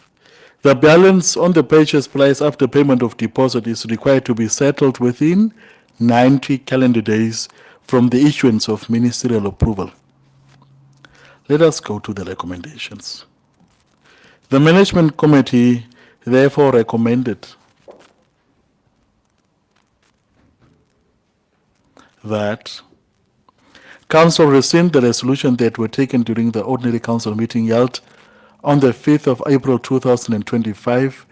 The balance on the purchase price after payment of deposit is required to be settled within 90 calendar days from the issuance of ministerial approval. Let us go to the recommendations. The Management Committee therefore recommended that Council rescind the resolution that were taken during the ordinary council meeting held on the 5th of April 2025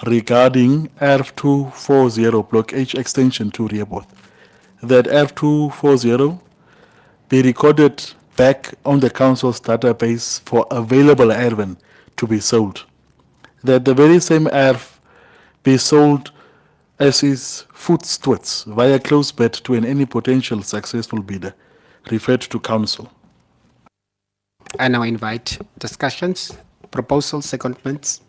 regarding ERF 240 Block H Extension 2 Rehoboth. That ERF 240 be recorded back on the council's database for available ERVN to be sold. That the very same ERF be sold as is food stewards via close bid to any potential successful bidder, referred to council. I now invite discussions, proposals, secondments.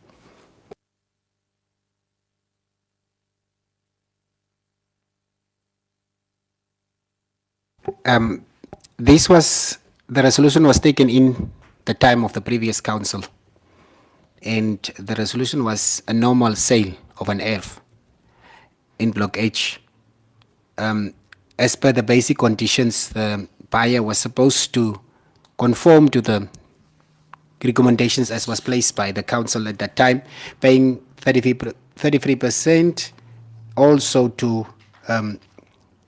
The resolution was taken in the time of the previous council, and the resolution was a normal sale of an ERF in Block H. As per the basic conditions, the buyer was supposed to conform to the recommendations as was placed by the council at that time, paying 33%, also to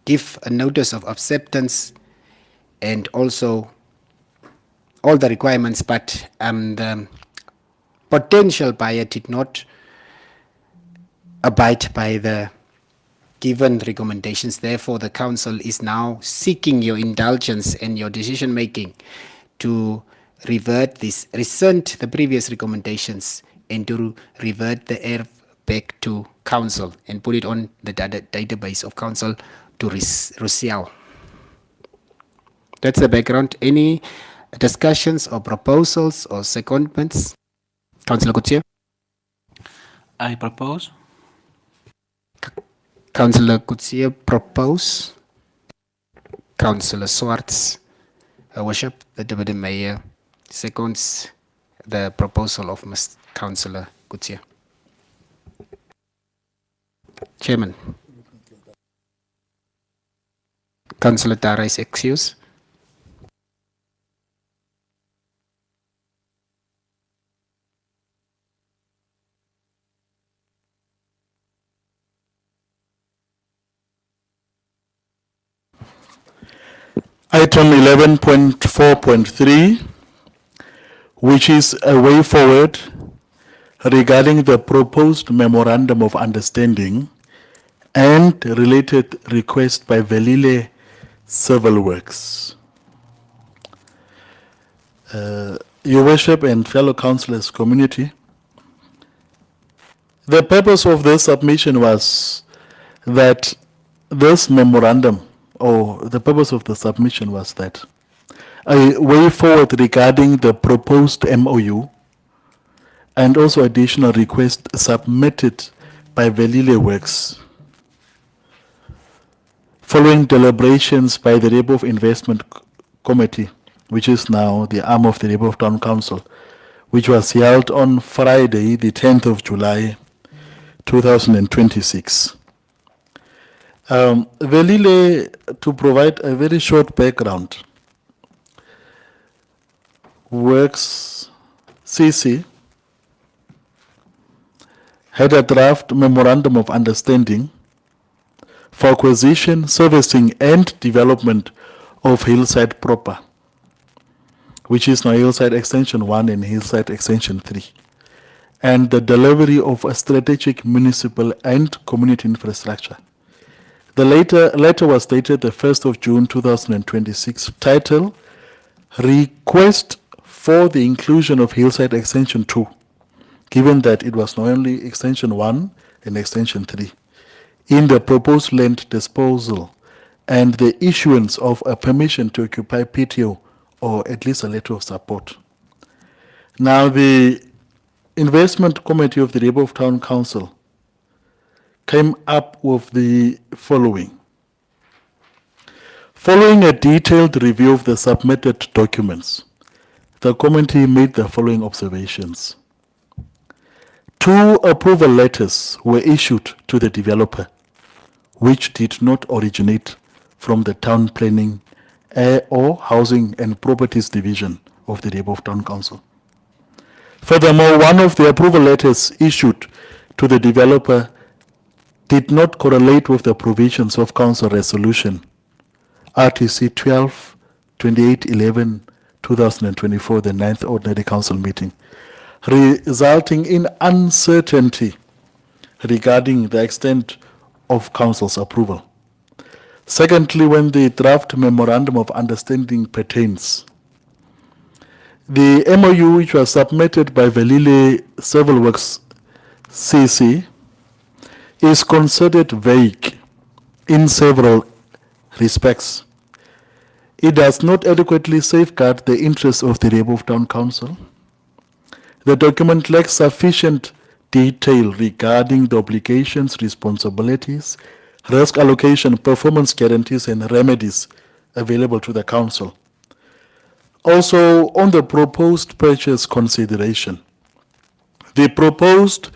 give a notice of acceptance and also all the requirements, but the potential buyer did not abide by the given recommendations. Therefore, the council is now seeking your indulgence and your decision making to rescind the previous recommendations and to revert the ERF back to council and put it on the database of council to resell. That's the background. Any discussions or proposals or secondments? Councillor Kutsia? I propose. Councillor Kutsia propose. Councillor Swartz, Worship, the Deputy Mayor, seconds the proposal of Ms. Councillor Kutsia. Chairman. Councillor Tara is excused. Item 11.4.3, which is a way forward regarding the proposed memorandum of understanding and related request by Velile Civil Works. Your Worship and fellow councillors, community, the purpose of this submission was that this memorandum, or the purpose of the submission was that a way forward regarding the proposed MOU and also additional request submitted by Velile Works following deliberations by the Labour of Investment Committee, which is now the arm of the Labour of Town Council, which was held on Friday, the 10th of July, 2026. Velile, to provide a very short background, Works CC had a draft memorandum of understanding for acquisition, servicing, and development of Hillside proper, which is now Hillside Extension 1 and Hillside Extension 3, and the delivery of a strategic municipal and community infrastructure. The letter was dated the 1st of June 2026, titled Request for the Inclusion of Hillside Extension 2, given that it was not only Extension 1 and Extension 3, in the proposed land disposal and the issuance of a permission to occupy PTO, or at least a letter of support. Now, the Investment Committee of the Labour of Town Council came up with the following. Following a detailed review of the submitted documents, the committee made the following observations. 2 approval letters were issued to the developer, which did not originate from the Town Planning or Housing and Properties Division of the Labour of Town Council. Furthermore, one of the approval letters issued to the developer did not correlate with the provisions of Council Resolution RTC 12-2811-2024, the 9th Ordinary Council meeting, resulting in uncertainty regarding the extent of Council's approval. Secondly, when the draft memorandum of understanding pertains, the MOU which was submitted by Velile Civil Works CC is considered vague in several respects. It does not adequately safeguard the interests of the Labour of Town Council. The document lacks sufficient detail regarding the obligations, responsibilities, risk allocation, performance guarantees, and remedies available to the Council. Also, on the proposed purchase consideration, the proposed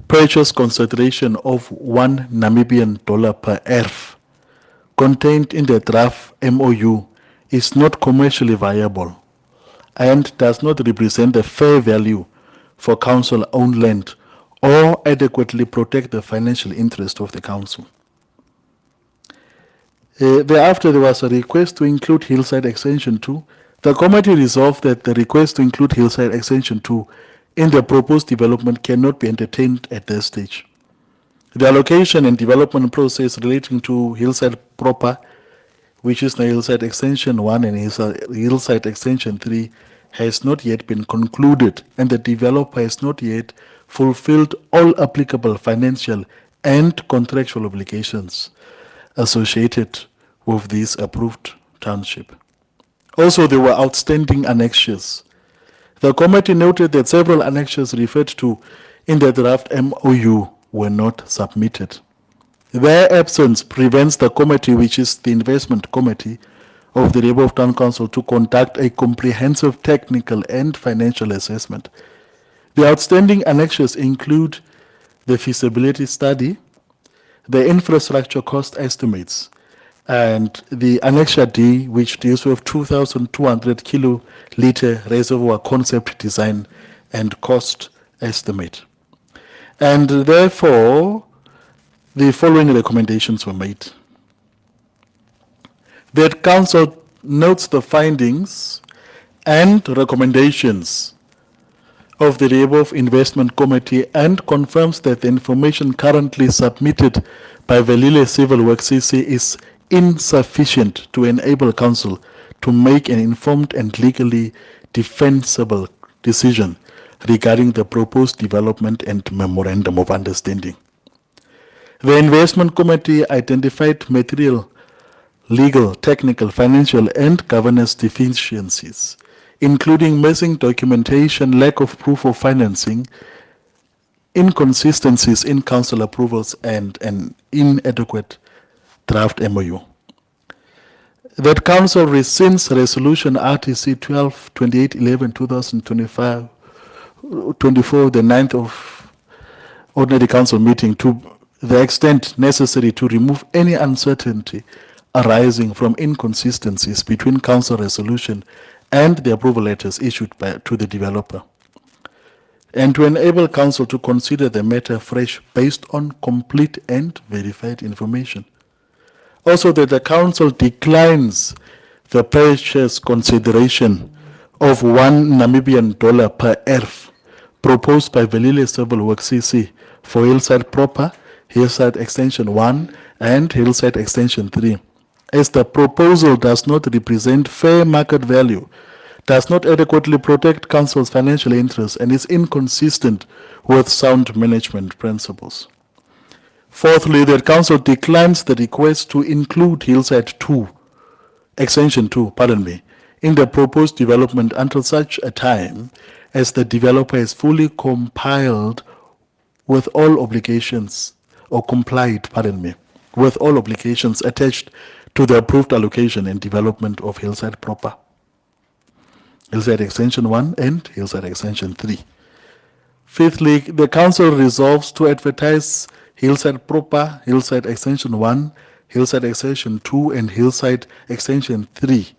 purchase consideration of $1 Namibian per ERF contained in the draft MOU is not commercially viable and does not represent the fair value for council-owned land or adequately protect the financial interest of the council. Thereafter, there was a request to include Hillside Extension 2. The committee resolved that the request to include Hillside Extension 2 in the proposed development cannot be entertained at this stage. The allocation and development process relating to Hillside proper, which is the Hillside Extension 1 and Hillside Extension 3, has not yet been concluded and the developer has not yet fulfilled all applicable financial and contractual obligations associated with this approved township. Also, there were outstanding annexures. The committee noted that several annexures referred to in the draft MOU were not submitted. Their absence prevents the committee, which is the investment committee of the Rebof Town Council, to conduct a comprehensive technical and financial assessment. The outstanding annexures include the feasibility study, the infrastructure cost estimates, and the Annexure D, which deals with 2,200 kiloliter reservoir concept design and cost estimate. And therefore, the following recommendations were made. That Council notes the findings and recommendations of the Rebof Investment Committee and confirms that the information currently submitted by Velile Civil Works CC is insufficient to enable Council to make an informed and legally defensible decision regarding the proposed development and memorandum of understanding. The Investment Committee identified material, legal, technical, financial, and governance deficiencies, including missing documentation, lack of proof of financing, inconsistencies in council approvals, and an inadequate draft MOU. That Council rescinds Resolution RTC 12-2811-2025 24, the 9th of Ordinary Council meeting, to the extent necessary to remove any uncertainty arising from inconsistencies between Council resolution and the approval letters issued to the developer, and to enable Council to consider the matter fresh based on complete and verified information. Also, that the Council declines the purchase consideration of $1 Namibian per ERF proposed by Velile Civil Works CC for Hillside Proper, Hillside Extension 1, and Hillside Extension 3, as the proposal does not represent fair market value, does not adequately protect Council's financial interests, and is inconsistent with sound management principles. Fourthly, that Council declines the request to include Hillside 2, Extension 2, in the proposed development until such a time as the developer has fully complied with all obligations with all obligations attached to the approved allocation and development of Hillside Proper, Hillside Extension 1 and Hillside Extension 3. Fifthly, the Council resolves to advertise Hillside Proper, Hillside Extension 1, Hillside Extension 2, and Hillside Extension 3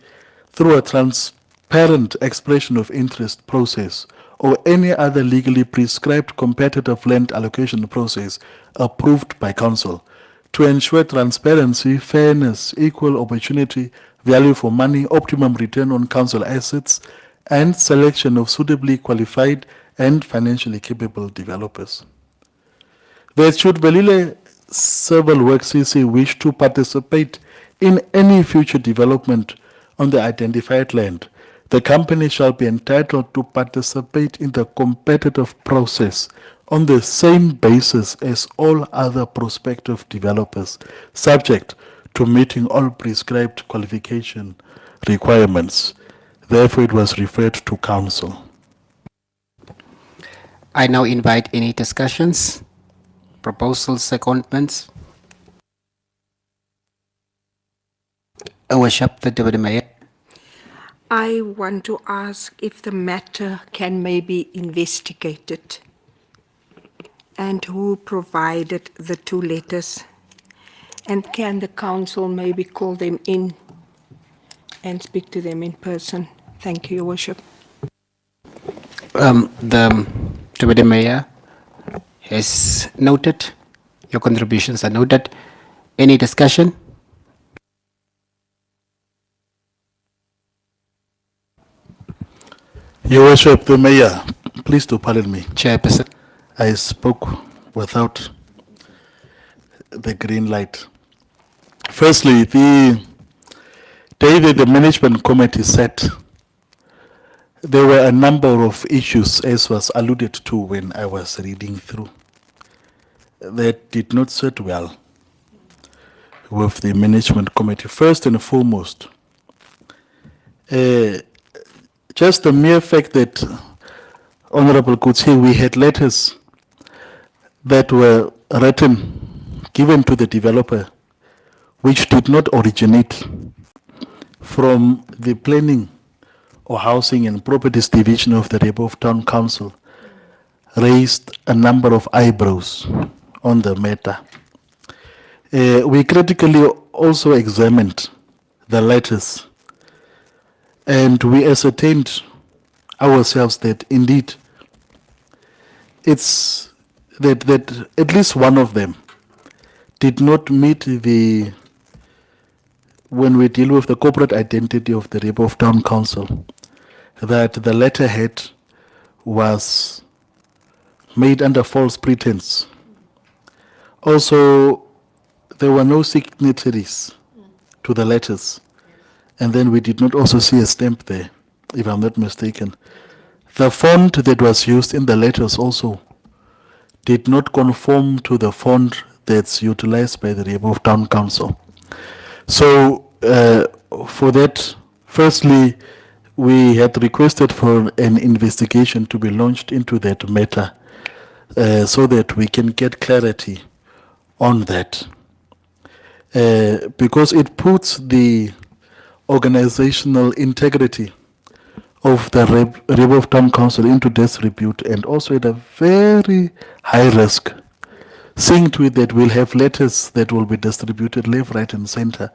through a transparent expression of interest process or any other legally prescribed competitive land allocation process approved by Council to ensure transparency, fairness, equal opportunity, value for money, optimum return on Council assets, and selection of suitably qualified and financially capable developers. That should Velile Civil Works CC wish to participate in any future development on the identified land, the company shall be entitled to participate in the competitive process on the same basis as all other prospective developers, subject to meeting all prescribed qualification requirements. Therefore, it was referred to Council. I now invite any discussions, proposals, secondments. Worship the Deputy Mayor. I want to ask if the matter can maybe investigated and who provided the two letters, and can the council maybe call them in and speak to them in person. Thank you, Your Worship. The Deputy Mayor has noted, your contributions are noted. Any discussion? Your Worship, the Mayor, please to pardon me. Chairperson. I spoke without the green light. Firstly, the day that the management committee sat there were a number of issues, as was alluded to when I was reading through, that did not sit well with the management committee. First and foremost, just the mere fact that, Honorable Kutsi, we had letters that were written, given to the developer, which did not originate from the planning or housing and properties division of the Rebo Town Council, raised a number of eyebrows on the matter. We critically also examined the letters, and we ascertained ourselves that indeed it's that at least one of them did not meet the, when we deal with the corporate identity of the Rebo Town Council, that the letterhead was made under false pretense. Also, there were no signatories to the letters. And then we did not also see a stamp there, if I'm not mistaken. The font that was used in the letters also did not conform to the font that's utilized by the Rebo Town Council. So, for that, firstly, we had requested for an investigation to be launched into that matter, so that we can get clarity on that. Because it puts the organizational integrity of the Rebo Town Council into disrepute, and also at a very high risk, seeing to it that we'll have letters that will be distributed left, right, and center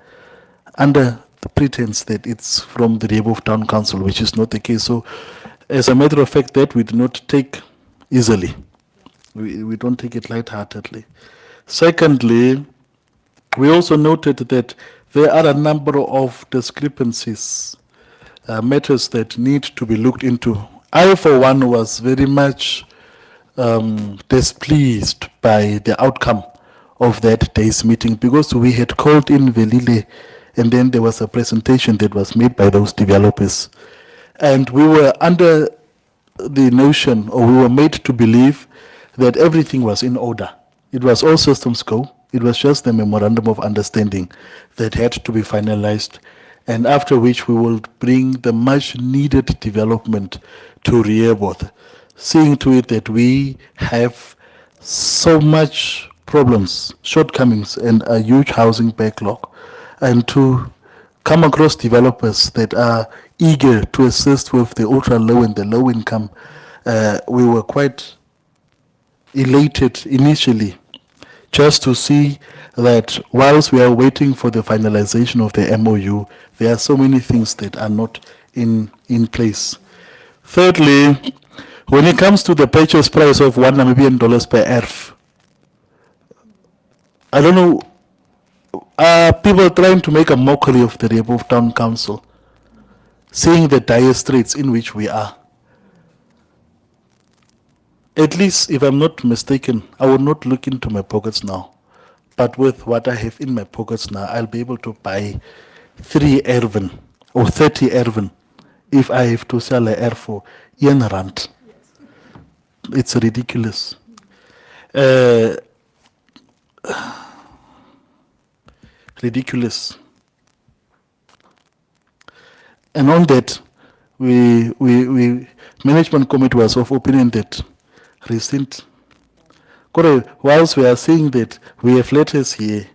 under the pretense that it's from the Rebo Town Council, which is not the case. So, as a matter of fact, that we do not take easily. We don't take it lightheartedly. Secondly, we also noted that there are a number of discrepancies, matters that need to be looked into. I, for one, was very much displeased by the outcome of that day's meeting, because we had called in Velile, and then there was a presentation that was made by those developers. And we were under the notion, or we were made to believe, that everything was in order. It was all systems go. It was just the memorandum of understanding that had to be finalized, and after which we will bring the much needed development to Rehoboth, seeing to it that we have so much problems, shortcomings, and a huge housing backlog, and to come across developers that are eager to assist with the ultra low and the low income. We were quite elated initially just to see that whilst we are waiting for the finalization of the MOU, there are so many things that are not in place. Thirdly, when it comes to the purchase price of $1 Namibian per ERF, I don't know, are people trying to make a mockery of the Rebo Town Council, seeing the dire straits in which we are? At least, if I'm not mistaken, I will not look into my pockets now. But with what I have in my pockets now, I'll be able to buy 3 erven or 30 erven if I have to sell a ERF for R1. It's ridiculous. Ridiculous. And on that, we management committee was of opinion that recent. Whilst we are saying that we have letters here,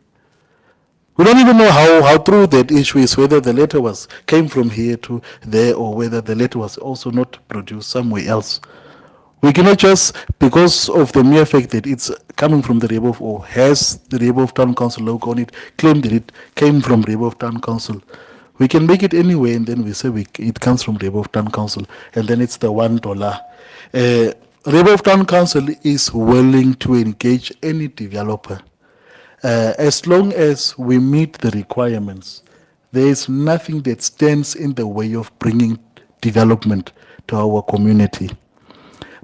we don't even know how true that issue is, whether the letter came from here to there, or whether the letter was also not produced somewhere else. We cannot just, because of the mere fact that it's coming from the Rebo, or has the Rebo Town Council logo on it, claim that it came from Rebo Town Council. We can make it anyway, and then we say it comes from Rebo Town Council, and then it's the $1. Rebo Town Council is willing to engage any developer as long as we meet the requirements. There is nothing that stands in the way of bringing development to our community.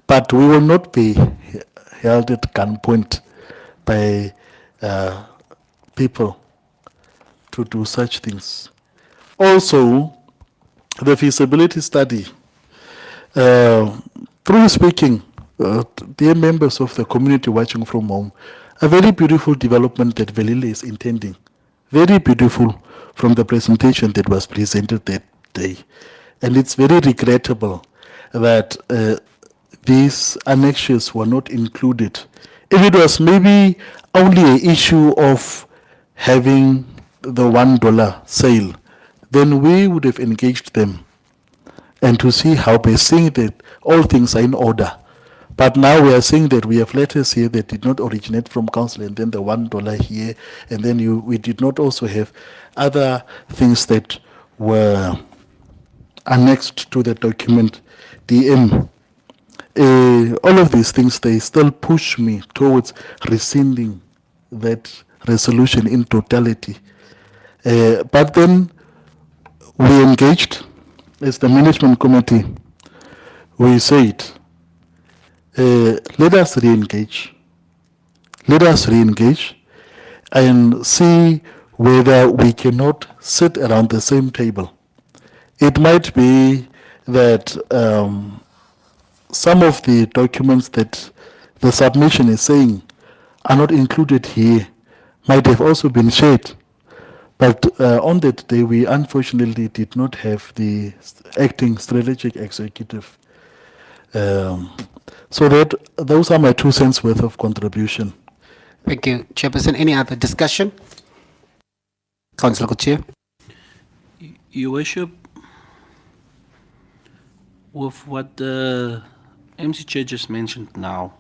But we will not be held at gunpoint by people to do such things. Also, the feasibility study Truly speaking, dear members of the community watching from home, a very beautiful development that Velile is intending. Very beautiful from the presentation that was presented that day. And it's very regrettable that these annexures were not included. If it was maybe only an issue of having the $1 sale, then we would have engaged them and to see how by seeing that all things are in order. But now we are seeing that we have letters here that did not originate from council, and then the $1 here, and then we did not also have other things that were annexed to the document DM. All of these things, they still push me towards rescinding that resolution in totality. But then we engaged as the management committee. We said, let us re-engage. Let us re-engage and see whether we cannot sit around the same table. It might be that some of the documents that the submission is saying are not included here might have also been shared. But on that day, we unfortunately did not have the acting strategic executive. So that those are my 2 cents worth of contribution. Thank you, Chairperson. Any other discussion? Councillor Gautier. Your Worship, with what the MC Chair just mentioned now,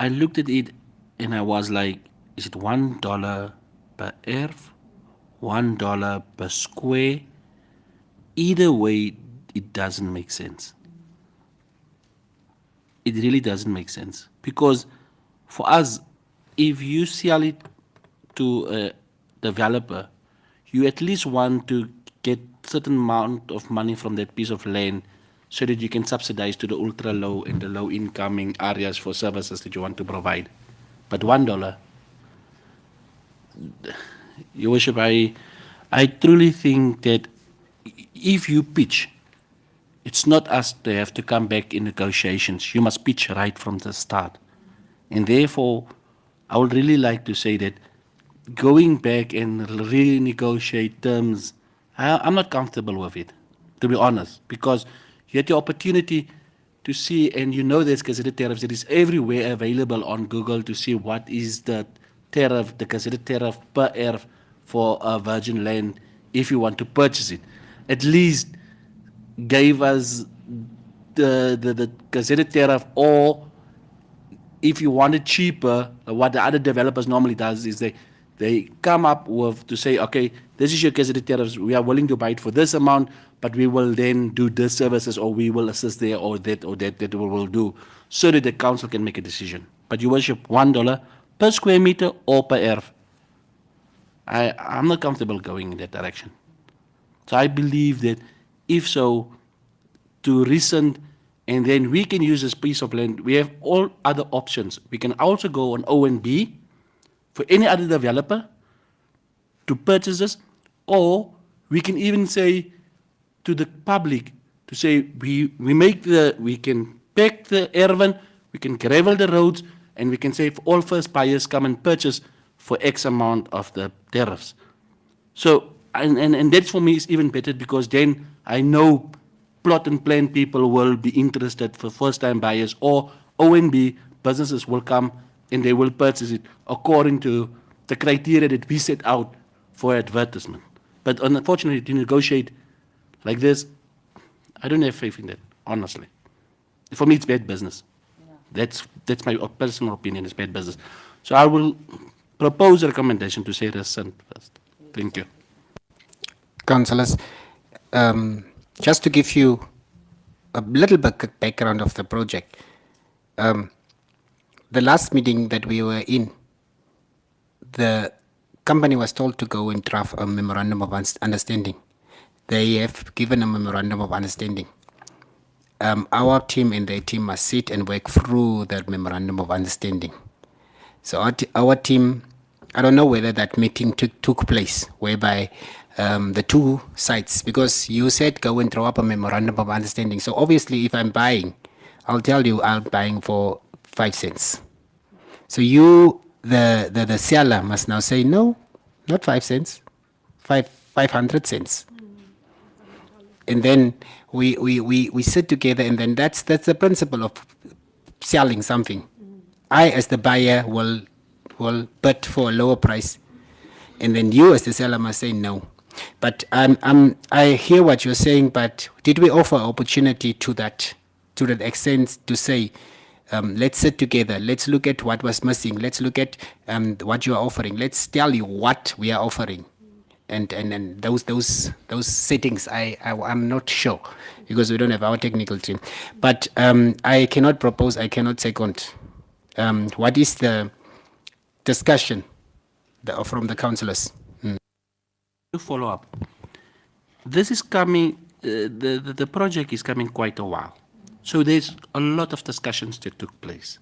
I looked at it and I was like, is it $1 per erf, $1 per square? Either way, it doesn't make sense. It really doesn't make sense. Because for us, if you sell it to a developer, you at least want to get certain amount of money from that piece of land so that you can subsidize to the ultra low and the low incoming areas for services that you want to provide. But $1, Your Worship, I truly think that if you pitch, it's not us to have to come back in negotiations. You must pitch right from the start. And therefore, I would really like to say that going back and renegotiate terms, I'm not comfortable with it, to be honest, because you had the opportunity to see, and you know there's gazetted tariffs. It is everywhere available on Google to see what is the tariff, the gazetted tariff per erf for a virgin land if you want to purchase it. At least gave us the gazetted tariff, or if you want it cheaper, what the other developers normally does is they come up with to say, okay, this is your gazetted tariffs, we are willing to buy it for this amount, but we will then do this services, or we will assist there, or that we will do, so that the council can make a decision. But Your Worship, $1 per square meter or per erf, I'm not comfortable going in that direction. So I believe that if so, to rescind, and then we can use this piece of land. We have all other options. We can also go on ONB for any other developer to purchase this, or we can even say to the public to say we can pack the erven, we can gravel the roads, and we can say for all first buyers come and purchase for X amount of the tariffs. So and that for me is even better, because then I know plot and plan people will be interested for first-time buyers, or ONB businesses will come and they will purchase it according to the criteria that we set out for advertisement. But unfortunately, to negotiate like this, I don't have faith in that, honestly. For me, it's bad business. That's my personal opinion, it's bad business. So I will propose a recommendation to say rescind first. Thank you. Councillors, just to give you a little bit background of the project, the last meeting that we were in, the company was told to go and draft a memorandum of understanding. They have given a memorandum of understanding. Our team and their team must sit and work through that memorandum of understanding. So our team, I don't know whether that meeting took place, whereby the two sides, because you said go and draw up a memorandum of understanding. So obviously, if I'm buying, I'll tell you I'm buying for 5 cents. So you, the seller, must now say no, not 5 cents, 500 cents. And then we sit together, and then that's the principle of selling something. I, as the buyer, will bid for a lower price, and then you, as the seller, must say no. But I hear what you're saying. But did we offer opportunity to that extent to say, let's sit together, let's look at what was missing, let's look at what you are offering, let's tell you what we are offering, and those settings I'm not sure, because we don't have our technical team. But I cannot propose, I cannot second. What is the discussion from the councillors? To follow up, this is coming, the project is coming quite a while. So there's a lot of discussions that took place.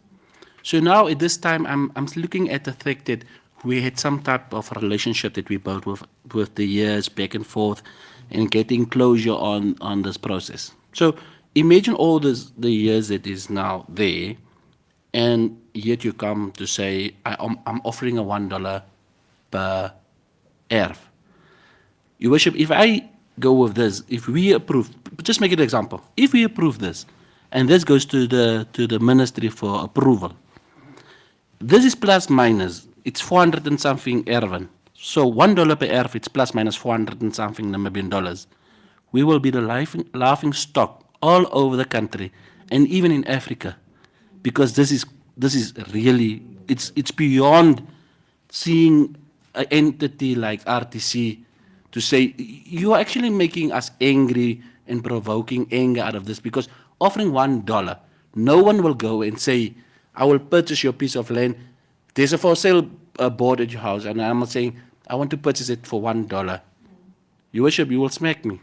So now at this time, I'm looking at the fact that we had some type of relationship that we built with the years back and forth and getting closure on this process. So imagine all the years that is now there, and yet you come to say, I'm offering a $1 per ERF. Your Worship, if I go with this, if we approve, just make it an example, if we approve this, and this goes to the ministry for approval, this is plus minus, it's 400 and something Ervin. So $1 per ERF, it's plus minus 400 and something Namibian dollars. We will be the laughing stock all over the country, and even in Africa, because this is really, it's beyond seeing an entity like RTC to say, you are actually making us angry and provoking anger out of this, because offering $1, no one will go and say, I will purchase your piece of land. There's a for sale board at your house, and I'm saying, I want to purchase it for $1. Your Worship, you will smack me.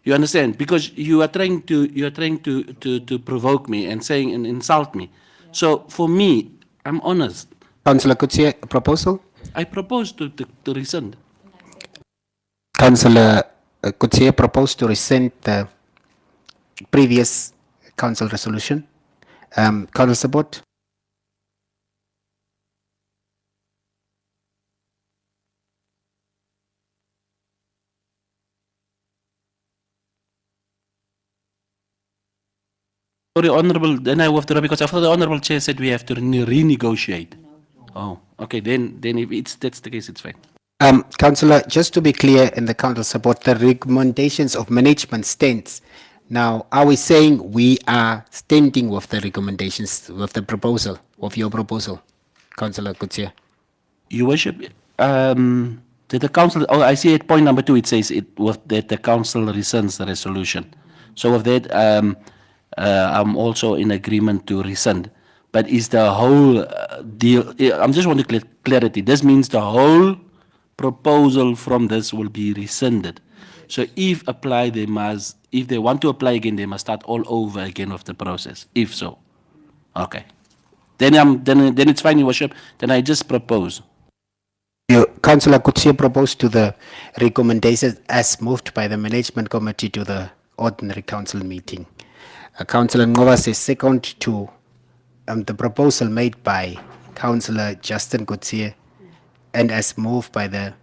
You understand? Because you are trying to provoke me and saying and insult me. So for me, I'm honest. Councillor Kutsia, a proposal? I propose to rescind. Councillor Kutsia proposed to rescind the previous council resolution. Councillor Sabot? Sorry, Honourable, then I withdraw, because I thought the Honourable Chair said we have to renegotiate. Oh, okay, then if that's the case, it's fine. Councillor, just to be clear in the council support, the recommendations of management stands. Now, are we saying we are standing with the recommendations, with the proposal, of your proposal, Councillor Kutsia? Your Worship, that the council, oh, I see at point number 2, it says that the council rescinds the resolution. So with that, I'm also in agreement to rescind. But is the whole deal, I'm just wanting clarity. This means the whole proposal from this will be rescinded. So if apply, if they want to apply again, they must start all over again with the process, if so. Okay. Then it's fine, Your Worship. Then I just propose. Councillor Kutsia proposed to the recommendations as moved by the management committee to the ordinary council meeting. Councillor Ngova says second to the proposal made by Councillor Justin Kutsia and as moved by the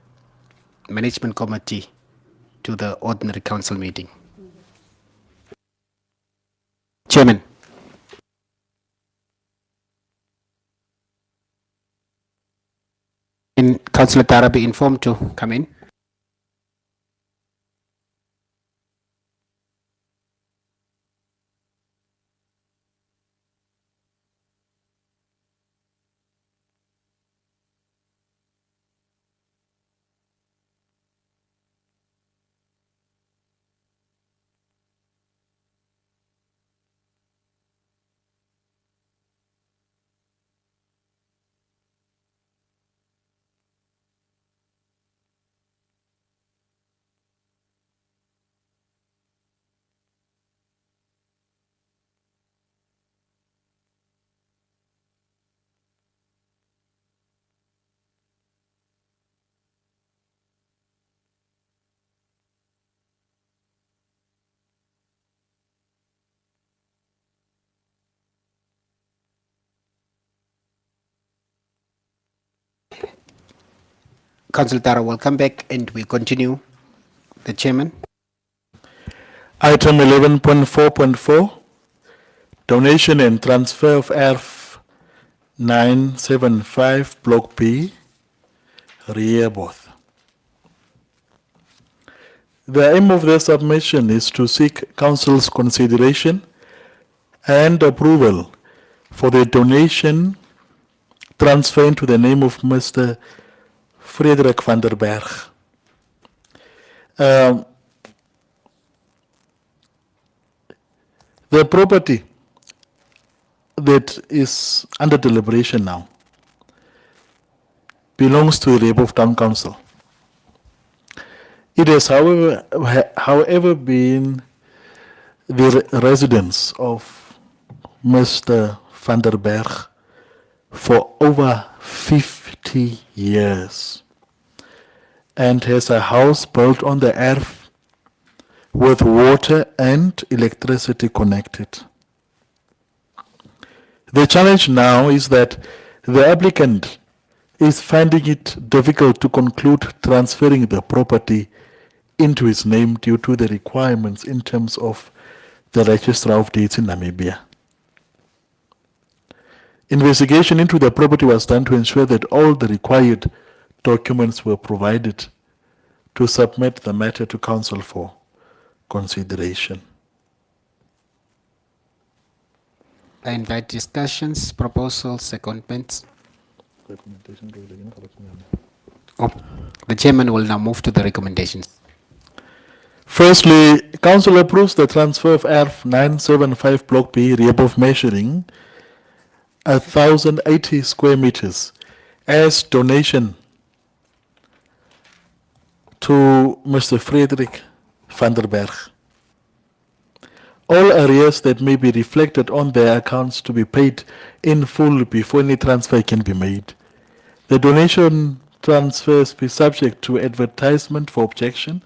management committee to the ordinary council meeting. Chairman. Can Councillor Tara be informed to come in? Council Tara will come back and we continue. The chairman. Item 11.4.4, donation and transfer of ERF 975 Block B, Rehoboth. The aim of the submission is to seek Council's consideration and approval for the donation transfer into the name of Mr. Frederik van der Berg. The property that is under deliberation now belongs to the Rehoboth Town Council. It has, however, been the residence of Mr. van der Berg for over 50 years and has a house built on the earth with water and electricity connected. The challenge now is that the applicant is finding it difficult to conclude transferring the property into his name due to the requirements in terms of the Registrar of Deeds in Namibia. Investigation into the property was done to ensure that all the required documents were provided to submit the matter to Council for consideration. I invite discussions, proposals, secondments. Oh, the chairman will now move to the recommendations. Firstly, Council approves the transfer of ERF 975 Block B, Rehoboth, measuring 1,080 square meters as donation to Mr. Frederik van der Berg. All arrears that may be reflected on their accounts to be paid in full before any transfer can be made. The donation transfers be subject to advertisement for objection,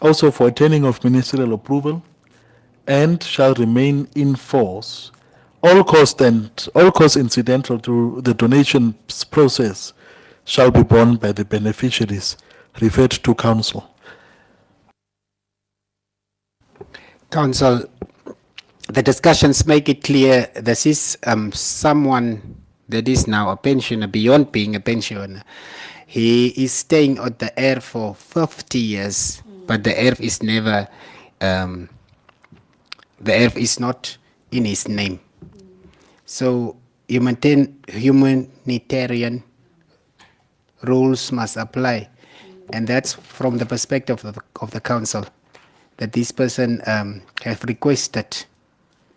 also for attaining of ministerial approval, and shall remain in force. All costs incidental to the donation process shall be borne by the beneficiaries referred to Council. Council, the discussions make it clear this is someone that is now a pensioner, beyond being a pensioner. He is staying at the air for 50 years, but the air is never, the air is not in his name. So humanitarian rules must apply, and that's from the perspective of the council, that this person have requested.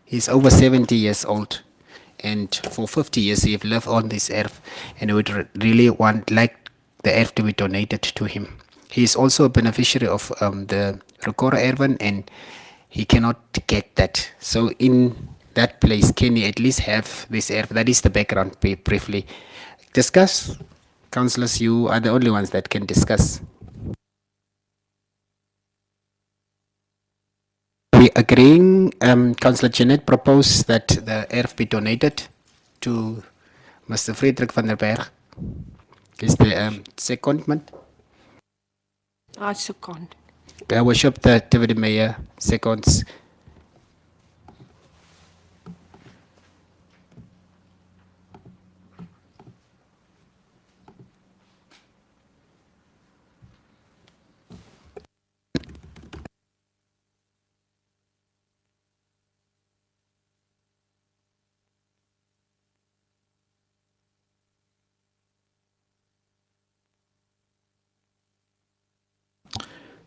He's over 70 years old, and for 50 years he have lived on this earth, and he would really like the earth to be donated to him. He is also a beneficiary of the Rukora Ervan, and he cannot get that. So in that place, can he at least have this earth? That is the background briefly. Discuss. Councillors, you are the only ones that can discuss. We agreeing, Councillor Jeanette proposed that the earth be donated to Mr. Frederik van der Berg. Is the secondment? I second. Worship the Deputy Mayor seconds.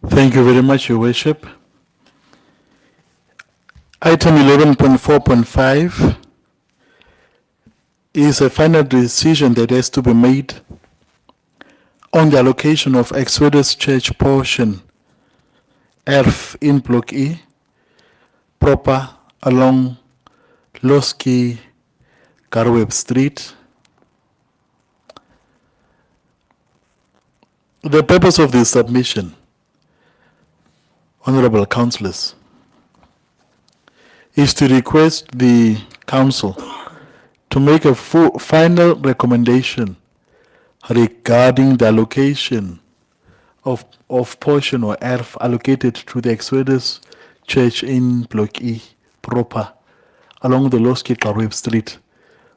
Thank you very much, Your Worship. Item 11.4.5 is a final decision that has to be made on the allocation of Exodus Church portion ERF in Block E, proper along Losky Garweb Street. The purpose of this submission, Honorable Councillors, is to request the Council to make a final recommendation regarding the allocation of portion or ERF allocated to the Exodus Church in Block E proper along the Loski Karweb Street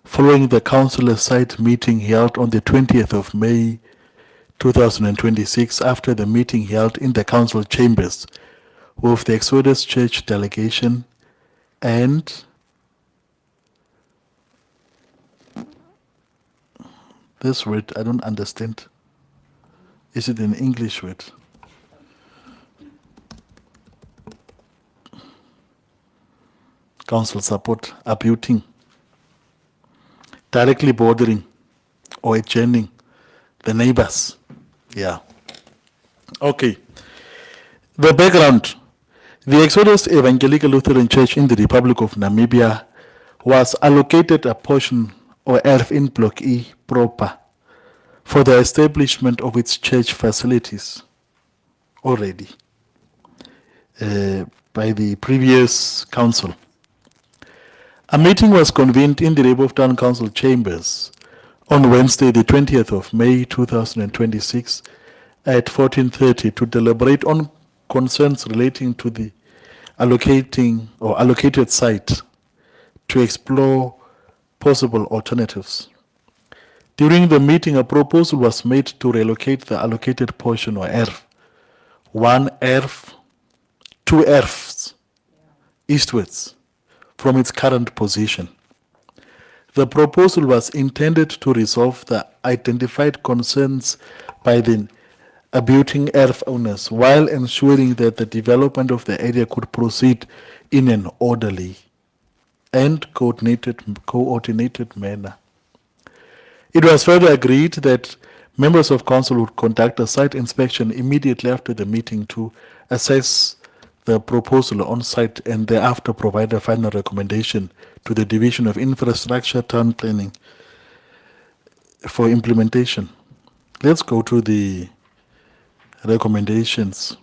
following the councillor site meeting held on the 20th of May 2026 after the meeting held in the council chambers with the Exodus Church delegation and this word I don't understand. Is it an English word? Council support, abutting, directly bordering or adjoining the neighbors. Yeah. Okay. The background. The Exodus Evangelical Lutheran Church in the Republic of Namibia was allocated a portion or ERF in Block E proper for the establishment of its church facilities already by the previous council. A meeting was convened in the Rebo Town Council chambers on Wednesday, the 20th of May 2026 at 14:30 to deliberate on concerns relating to the allocated site to explore possible alternatives. During the meeting, a proposal was made to relocate the allocated portion or ERF, one ERF, two ERFs, eastwards from its current position. The proposal was intended to resolve the identified concerns by the abutting ERF owners while ensuring that the development of the area could proceed in an orderly and coordinated manner. It was further agreed that members of council would conduct a site inspection immediately after the meeting to assess the proposal on site and thereafter provide a final recommendation to the Division of Infrastructure Town Planning for implementation. Let's go to the recommendations.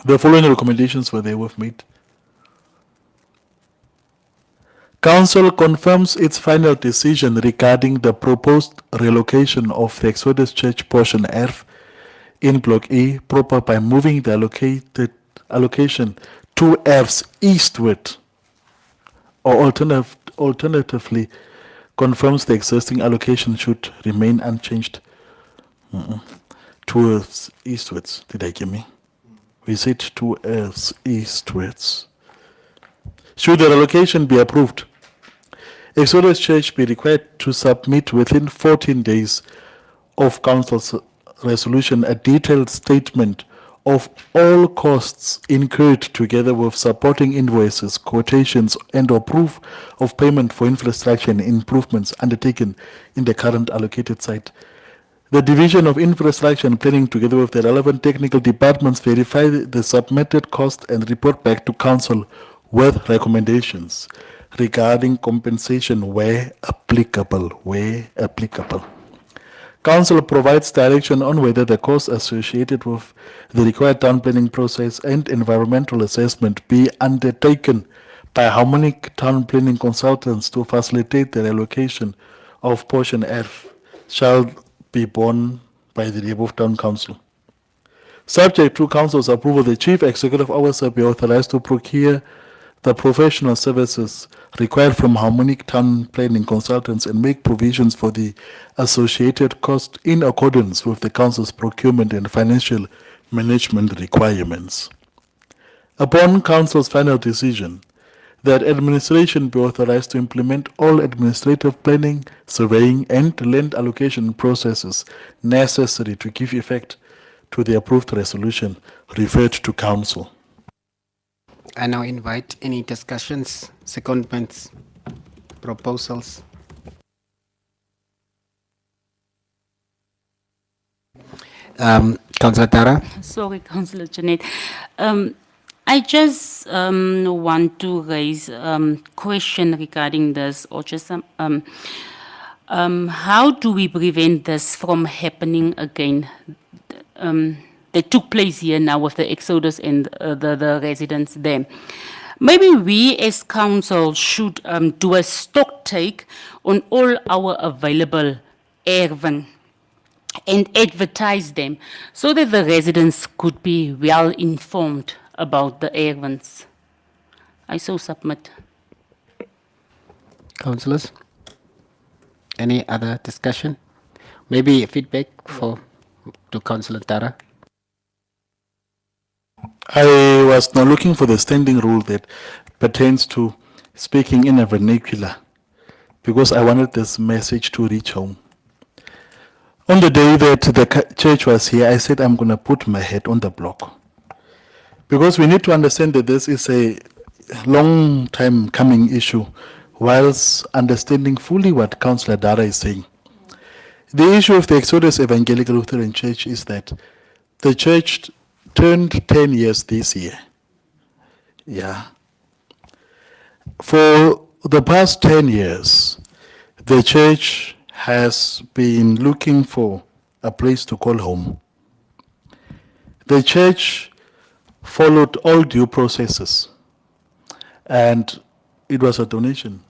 The following recommendations were therewith made. Council confirms its final decision regarding the proposed relocation of the Exodus Church portion ERF in Block E proper by moving the allocation to ERFs eastward, or alternatively confirms the existing allocation should remain unchanged. Towards eastwards, did I get me? We said to ERFs eastwards. Should the relocation be approved, Exodus Church be required to submit within 14 days of Council's resolution a detailed statement of all costs incurred together with supporting invoices, quotations, and or proof of payment for infrastructure and improvements undertaken in the current allocated site. The Division of Infrastructure and Planning, together with the relevant technical departments, verify the submitted cost and report back to Council with recommendations regarding compensation where applicable. Council provides direction on whether the costs associated with the required town planning process and environmental assessment be undertaken by harmonic town planning consultants to facilitate the relocation of portion F shall be borne by the above town council. Subject to council's approval, the chief executive officer be authorized to procure the professional services required from harmonic town planning consultants and make provisions for the associated cost in accordance with the council's procurement and financial management requirements. Upon council's final decision, that administration be authorized to implement all administrative planning, surveying, and land allocation processes necessary to give effect to the approved resolution referred to council. I now invite any discussions, secondments, proposals. Councillor Tara. Sorry, Councillor Janet. I just want to raise question regarding this, or just how do we prevent this from happening again? That took place here now with the Exodus and the residents there. Maybe we as council should do a stock take on all our available erven and advertise them so that the residents could be well informed about the ervens. I so submit. Councillors, any other discussion? Maybe feedback to Councillor Tara? I was now looking for the standing rule that pertains to speaking in a vernacular because I wanted this message to reach home. On the day that the church was here, I said I'm going to put my head on the block because we need to understand that this is a long time coming issue whilst understanding fully what Councillor Dara is saying. The issue of the Exodus Evangelical Lutheran Church is that the church turned 10 years this year. Yeah. For the past 10 years, the church has been looking for a place to call home. The church followed all due processes, and it was a donation.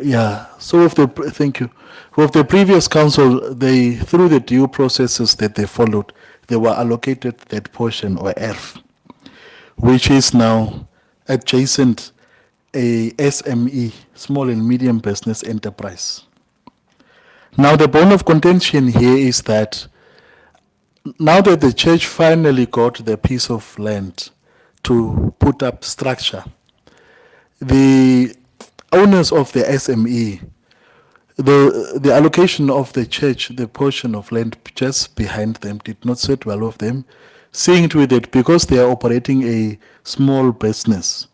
Yeah. So thank you. With the previous council, they through the due processes that they followed, they were allocated that portion or ERF, which is now adjacent a SME, small and medium business enterprise. Now the bone of contention here is that now that the church finally got the piece of land to put up structure, the owners of the SME, the allocation of the church, the portion of land just behind them did not sit well with them, seeing to it that because they are operating a small business,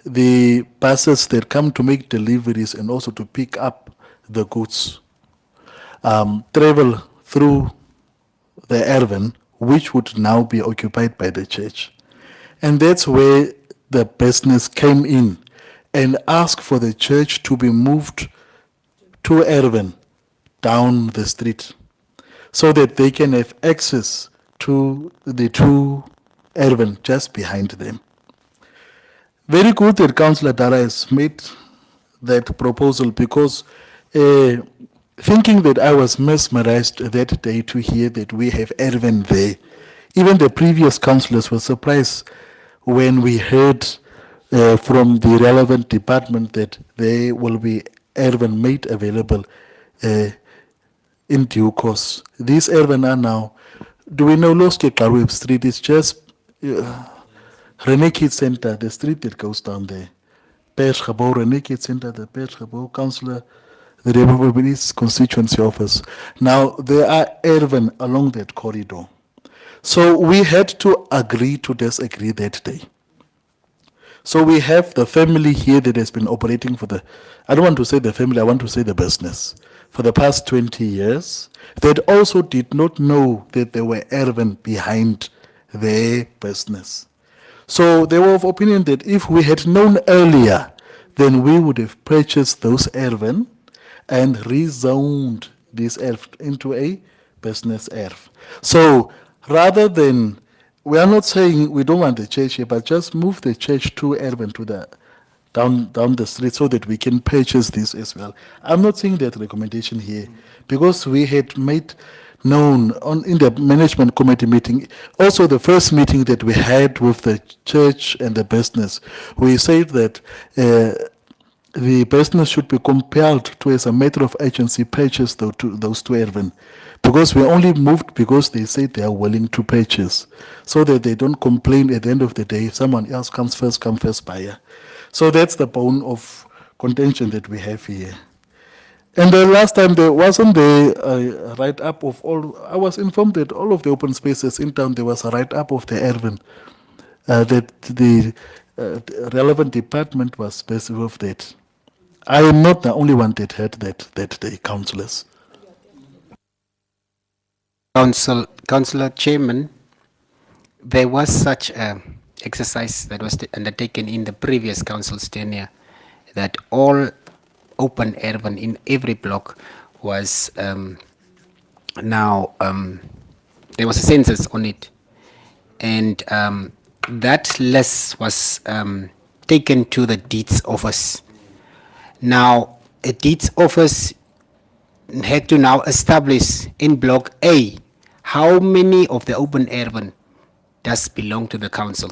the buses that come to make deliveries and also to pick up the goods travel through the Erven, which would now be occupied by the church. And that's where the business came in and asked for the church to be moved to Erven down the street so that they can have access to the two Erven just behind them. Very good that Councillor Dara has made that proposal because thinking that I was mesmerized that day to hear that we have Erven there. Even the previous councillors were surprised when we heard from the relevant department that there will be Erven made available in due course. These Erven are now, do we know Loske Karweb Street? It's just Rene Kids Center, the street that goes down there. Perschabo, Rene Kids Center, the Perschabo, Councillor, the Republic's constituency office. Now, there are Erven along that corridor. So we had to agree to disagree that day. So we have the family here that has been operating for I don't want to say the family, I want to say the business, for the past 20 years, that also did not know that there were Erven behind their business. So they were of opinion that if we had known earlier, then we would have purchased those Erven and rezoned this ERF into a business ERF. So rather than, we are not saying we don't want the church here, but just move the church to Erven to the down the street so that we can purchase this as well. I'm not saying that recommendation here because we had made known in the management committee meeting, also the first meeting that we had with the church and the business, we said that the business should be compelled to, as a matter of urgency, purchase those two Erven. Because we only moved because they said they are willing to purchase, so that they don't complain at the end of the day if someone else comes first, come first buyer. So that's the bone of contention that we have here. And the last time there wasn't the write-up of all, I was informed that all of the open spaces in town, there was a write-up of the Erven, that the relevant department was specific of that. I am not the only one that heard that day, councillors. Councillor Chairman, there was such an exercise that was undertaken in the previous council's tenure that all open Erven in every block was now, there was a census on it. And that list was taken to the deeds office. Now, a deeds office had to now establish in Block A how many of the open erven does belong to the council.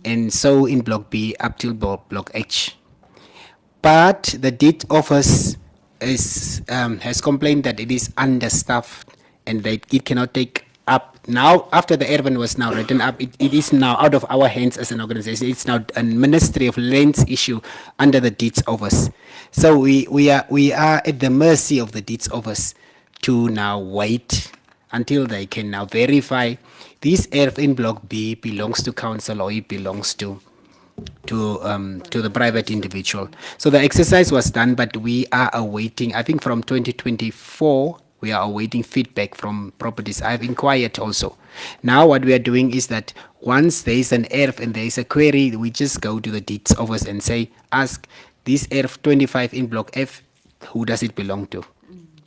And so in Block B up till Block H. But the deed office has complained that it is understaffed and that it cannot take up. Now, after the Erven was now written up, it is now out of our hands as an organization. It's now a Ministry of Lands issue under the deeds office. So we are at the mercy of the deeds office to now wait until they can now verify this earth in Block B belongs to council or it belongs to the private individual. So the exercise was done, but we are awaiting, I think from 2024, we are awaiting feedback from properties. I've inquired also. Now what we are doing is that once there is an ERF and there is a query, we just go to the deeds office and say, ask this ERF 25 in Block F, who does it belong to?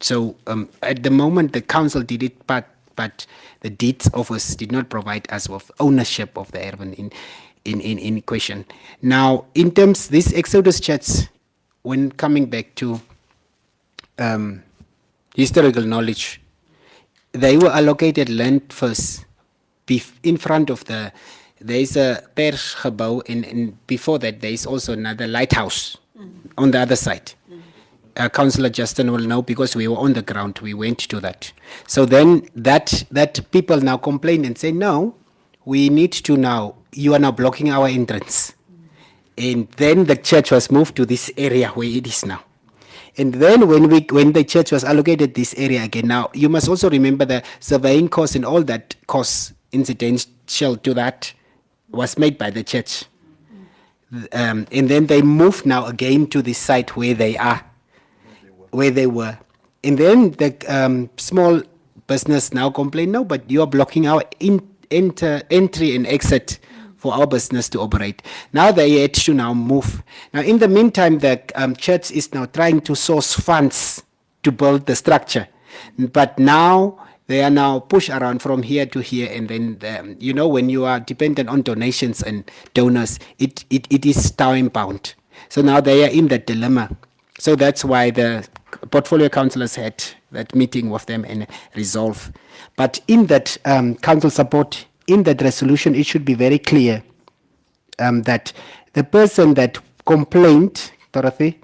So at the moment, the council did it, but the deeds office did not provide us with ownership of the ERF in question. Now, in terms, this Exodus Church, when coming back to historical knowledge, they were allocated land first in front of there is a persgebouw and before that there is also another lighthouse on the other side. Councillor Justin will know because we were on the ground, we went to that. So then that people now complain and say, no, we need to now, you are now blocking our entrance. And then the church was moved to this area where it is now. And then when the church was allocated this area again, now you must also remember the surveying cost and all that cost incidental to that was made by the church. And then they moved now again to the site where they are, where they were. And then the small business now complain, no, but you are blocking our entry and exit for our business to operate. Now they had to now move. Now in the meantime, the church is now trying to source funds to build the structure. But now they are now pushed around from here to here, and then you know, when you are dependent on donations and donors, it is time bound. So now they are in that dilemma. So that's why the portfolio councillors had that meeting with them and resolve. But in that council support, in that resolution, it should be very clear that the person that complained, Dorothy,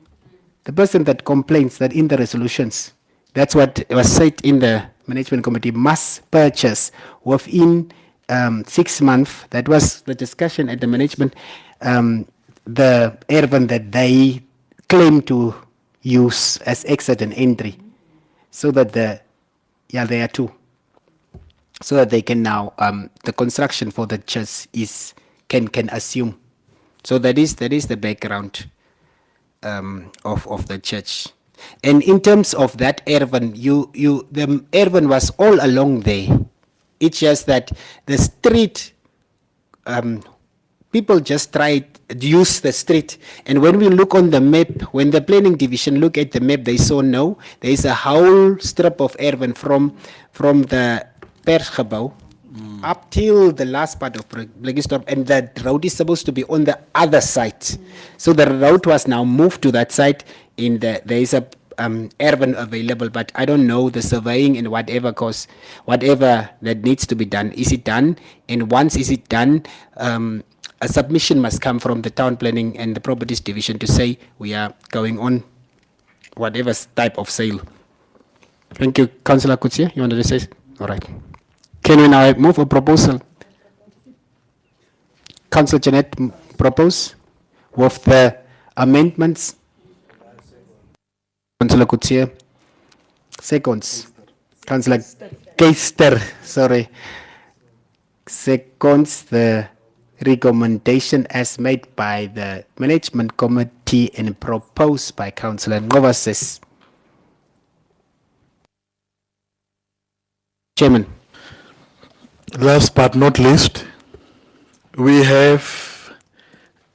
the person that complains that in the resolutions, that's what was said in the management committee, must purchase within 6 months. That was the discussion at the management, the erven that they claim to use as exit and entry, so that there are two. So that they can now, the construction for the church can assume. So that is the background of the church. And in terms of that erven, the erven was all along there. It's just that the street, people just tried to use the street. And when we look on the map, when the planning division look at the map, they saw no, there is a whole strip of erven from the persgebouw up till the last part of Blakisdorp, and the road is supposed to be on the other side. So the road was now moved to that side, and there is a erven available, but I don't know the surveying and whatever cost, whatever that needs to be done. Is it done? And once is it done, a submission must come from the town planning and the properties division to say we are going on whatever type of sale. Thank you. Councillor Kutsia, you wanted to say? All right. Can we now move a proposal? Councillor Jeanette propose with the amendments. Councillor Kutsia. Seconds. Councillor Keister, sorry. Seconds the recommendation as made by the management committee and proposed by Councillor Ngovasis. Chairman. Last but not least, we have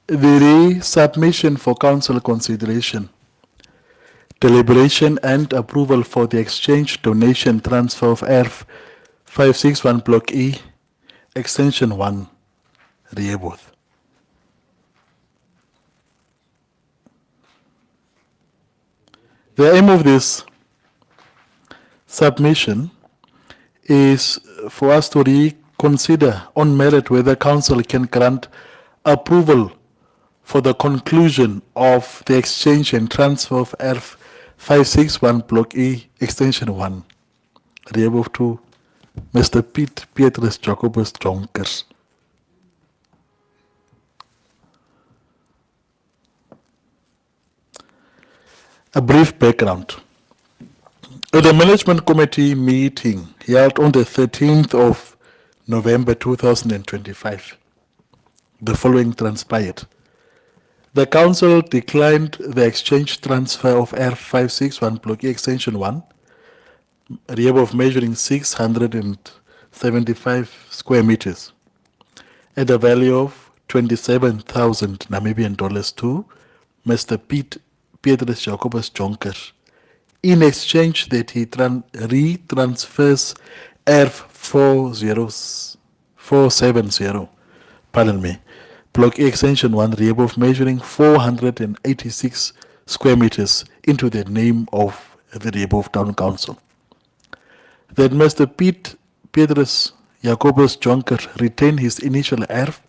the submission for council consideration, deliberation and approval for the exchange, donation, transfer of ERF 561 Block E, Extension 1, Rehoboth. The aim of this submission is for us to reconsider on merit whether council can grant approval for the conclusion of the exchange and transfer of ERF 561 Block E Extension 1. Reabove to Mr. Petrus Jacobus Jonkers. A brief background. At the Management Committee meeting held on the 13th of November 2025, the following transpired. The Council declined the exchange transfer of ERF 561 Block E Extension 1, area of measuring 675 square meters, at a value of 27,000 Namibian dollars to Mr. Petrus Jacobus Jonker, in exchange that he retransfers ERF 470, Block E Extension 1, area of measuring 486 square meters into the name of the Rehoboth Town Council. That Mr. Petrus Jacobus Jonker retain his initial ERF,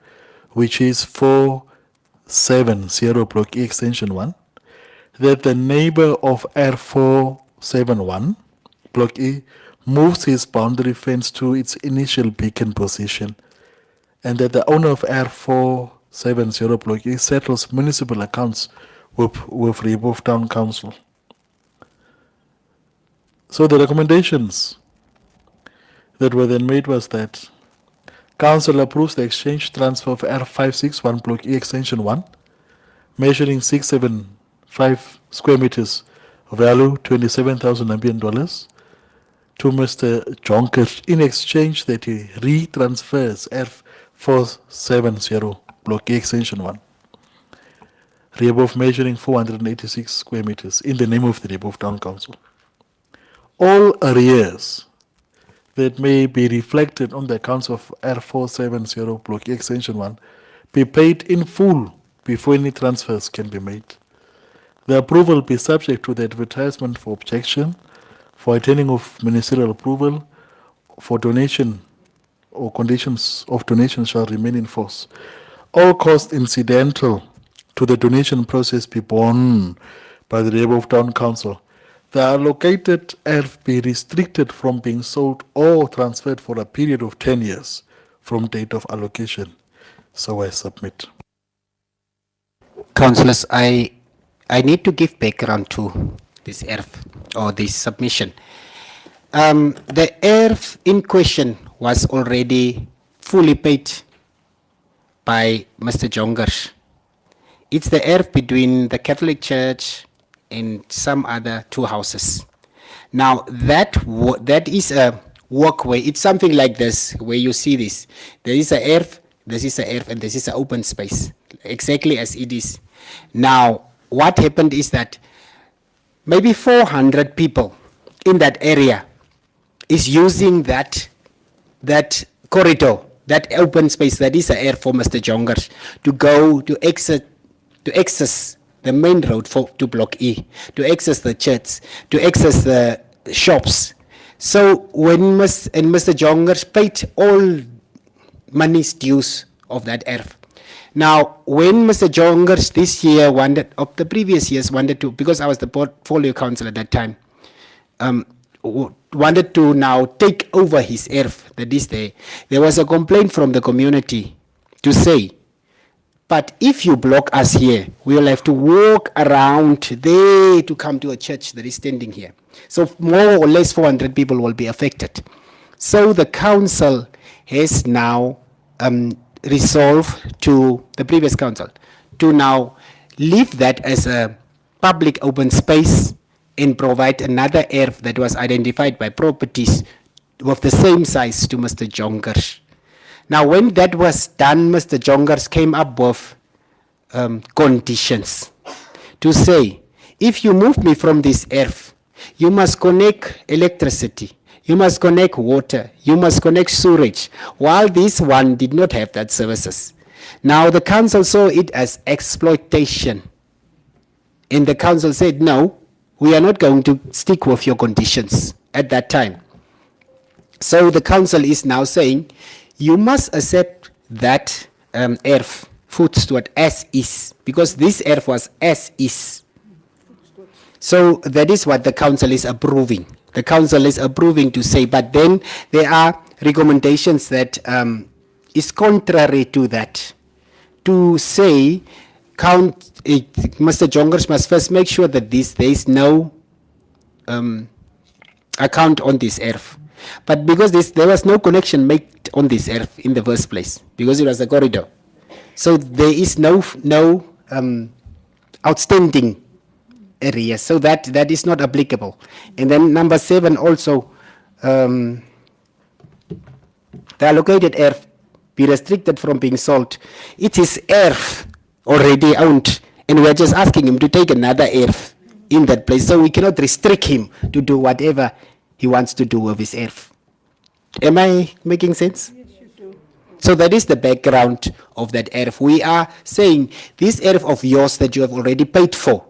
which is 470 Block E Extension 1, that the neighbor of ERF 471 Block E moves his boundary fence to its initial beacon position, and that the owner of ERF 470 Block E settles municipal accounts with Rehoboth Town Council. So the recommendations that were then made was that Council approves the exchange transfer of ERF 561 Block E Extension 1, measuring 675 square meters, value 27,000 Namibian dollars, to Mr. Jonker in exchange that he retransfers ERF 470 Block E Extension 1, Rehoboth measuring 486 square meters in the name of the Rehoboth Town Council. All arrears that may be reflected on the accounts of ERF 470 Block E Extension 1 be paid in full before any transfers can be made. The approval be subject to the advertisement for objection, for attaining of ministerial approval, for donation or conditions of donation shall remain in force. All costs incidental to the donation process be borne by the Rehoboth Town Council. The allocated ERF be restricted from being sold or transferred for a period of 10 years from date of allocation. So I submit. Councillors, I need to give background to this ERF or this submission. The ERF in question was already fully paid by Mr. Jongers. It's the ERF between the Catholic Church and some other two houses. Now that is a walkway. It's something like this where you see this. There is a ERF, this is a ERF, and this is an open space, exactly as it is. Now what happened is that maybe 400 people in that area is using that corridor, that open space that is a ERF for Mr. Jongers to go to access the main road to Block E, to access the church, to access the shops. So when Mr. Jongers paid all money's dues of that ERF. Now, when Mr. Jongers this year of the previous years wanted to, because I was the portfolio council at that time, wanted to now take over his ERF that is there was a complaint from the community to say, but if you block us here, we will have to walk around there to come to a church that is standing here. So more or less 400 people will be affected. So the council has now resolved to the previous council to now leave that as a public open space and provide another ERF that was identified by properties of the same size to Mr. Jongers. Now, when that was done, Mr. Jongers came up with conditions to say, if you move me from this ERF, you must connect electricity, you must connect water, you must connect sewage, while this one did not have that services. Now, the council saw it as exploitation. And the council said, no, we are not going to stick with your conditions at that time. So the council is now saying, you must accept that ERF, food steward, as is, because this ERF was as is. So that is what the council is approving. The council is approving to say, but then there are recommendations that is contrary to that. To say, Mr. Jongers must first make sure that there is no account on this ERF. But because there was no connection made on this ERF in the first place, because it was a corridor. So there is no outstanding area, so that is not applicable. And then number 7 also, the allocated ERF be restricted from being sold. It is ERF already owned, and we are just asking him to take another ERF in that place, so we cannot restrict him to do whatever he wants to do with his ERF. Am I making sense? Yes, you do. So that is the background of that ERF. We are saying this ERF of yours that you have already paid for,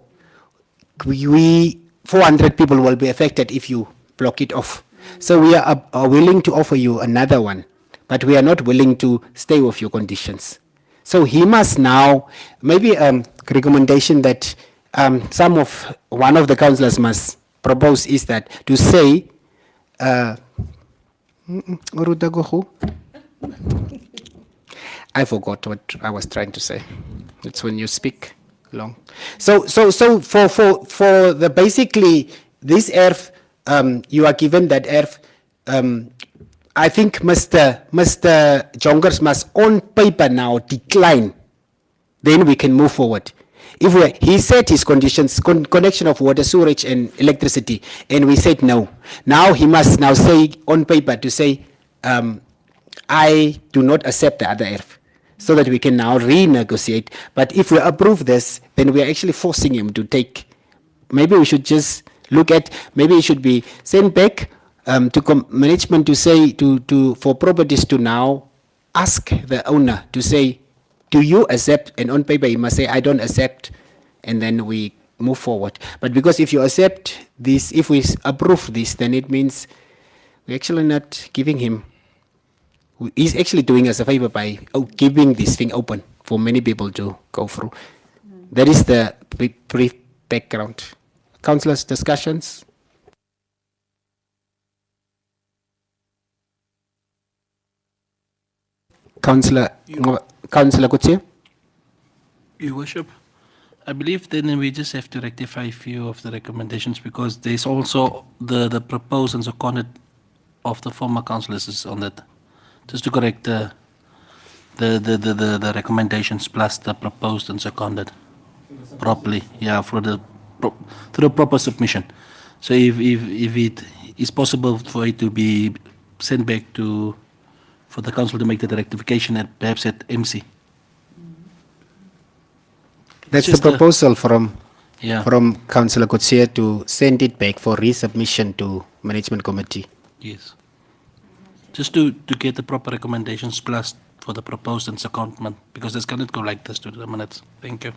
400 people will be affected if you block it off. So we are willing to offer you another one, but we are not willing to stay with your conditions. So he must now, maybe a recommendation that one of the councillors must propose is that to say, I forgot what I was trying to say. It's when you speak long. So for the basically this ERF, you are given that ERF. I think Mr. Jongers must on paper now decline. Then we can move forward. He said his conditions, connection of water, sewerage and electricity, and we said no. Now he must now say on paper to say, I do not accept the other ERF, so that we can now renegotiate. But if we approve this, then we are actually forcing him to take, maybe we should just look at, maybe it should be sent back to management to say, for properties to now ask the owner to say, do you accept? And on paper, he must say, I don't accept. And then we move forward. But because if you accept this, if we approve this, then it means we're actually not giving him. He's actually doing us a favor by giving this thing open for many people to go through. That is the brief background. Councillors, discussions? Councillor Kutsia? Your Worship, I believe then we just have to rectify a few of the recommendations because there's also the proposed and seconded of the former councillors is on that. Just to correct the recommendations plus the proposed and seconded properly, yeah, through the proper submission. So if it is possible for it to be sent back for the council to make the rectification and perhaps at MC. That's the Just a- proposal from Yeah. Councillor Kutsia to send it back for resubmission to management committee. Yes. Just to get the proper recommendations plus for the proposed and secondment, because this cannot go like this to the minutes. Thank you.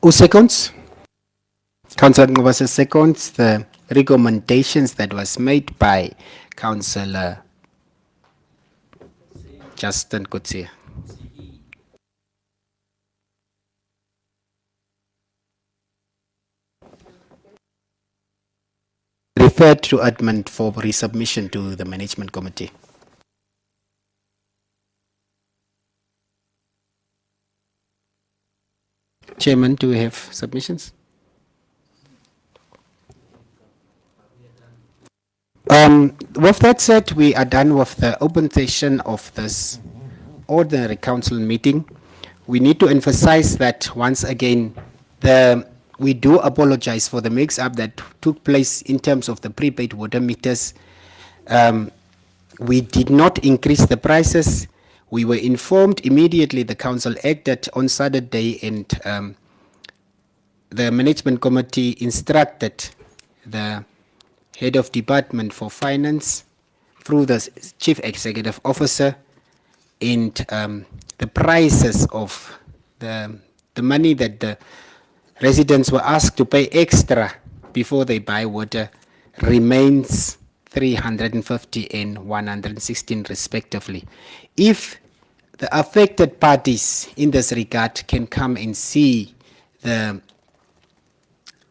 Who seconds? Councillor Ngubasa seconds the recommendations that was made by Councillor Justin Kutsia. Referred to admin for resubmission to the management committee. Chairman, do we have submissions? With that said, we are done with the open session of this ordinary council meeting. We need to emphasize that once again, we do apologize for the mix-up that took place in terms of the prepaid water meters. We did not increase the prices. We were informed immediately. The council acted on Saturday, and the management committee instructed the head of department for finance through the chief executive officer, and the prices of the money that the residents were asked to pay extra before they buy water remains 350 and 116 respectively. If the affected parties in this regard can come and see the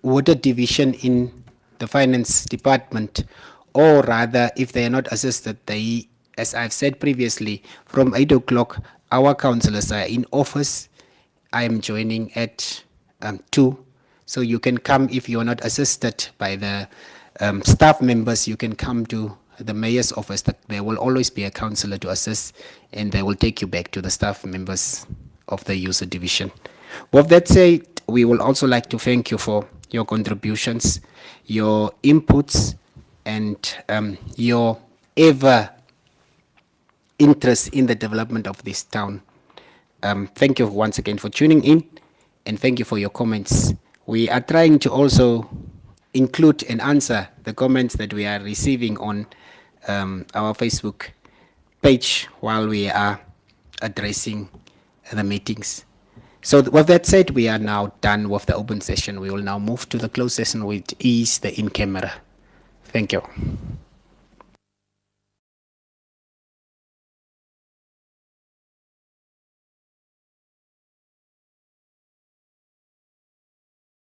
water division in the finance department, or rather if they are not assisted, they, as I've said previously, from 8 o'clock our councillors are in office. I am joining at 2, so you can come. If you are not assisted by the staff members, you can come to the mayor's office. There will always be a councillor to assist, and they will take you back to the staff members of the user division. With that said, we will also like to thank you for your contributions, your inputs, and your ever interest in the development of this town. Thank you once again for tuning in, and thank you for your comments. We are trying to also include and answer the comments that we are receiving on our Facebook page while we are addressing the meetings. So with that said, we are now done with the open session. We will now move to the closed session, which is the in-camera. Thank you.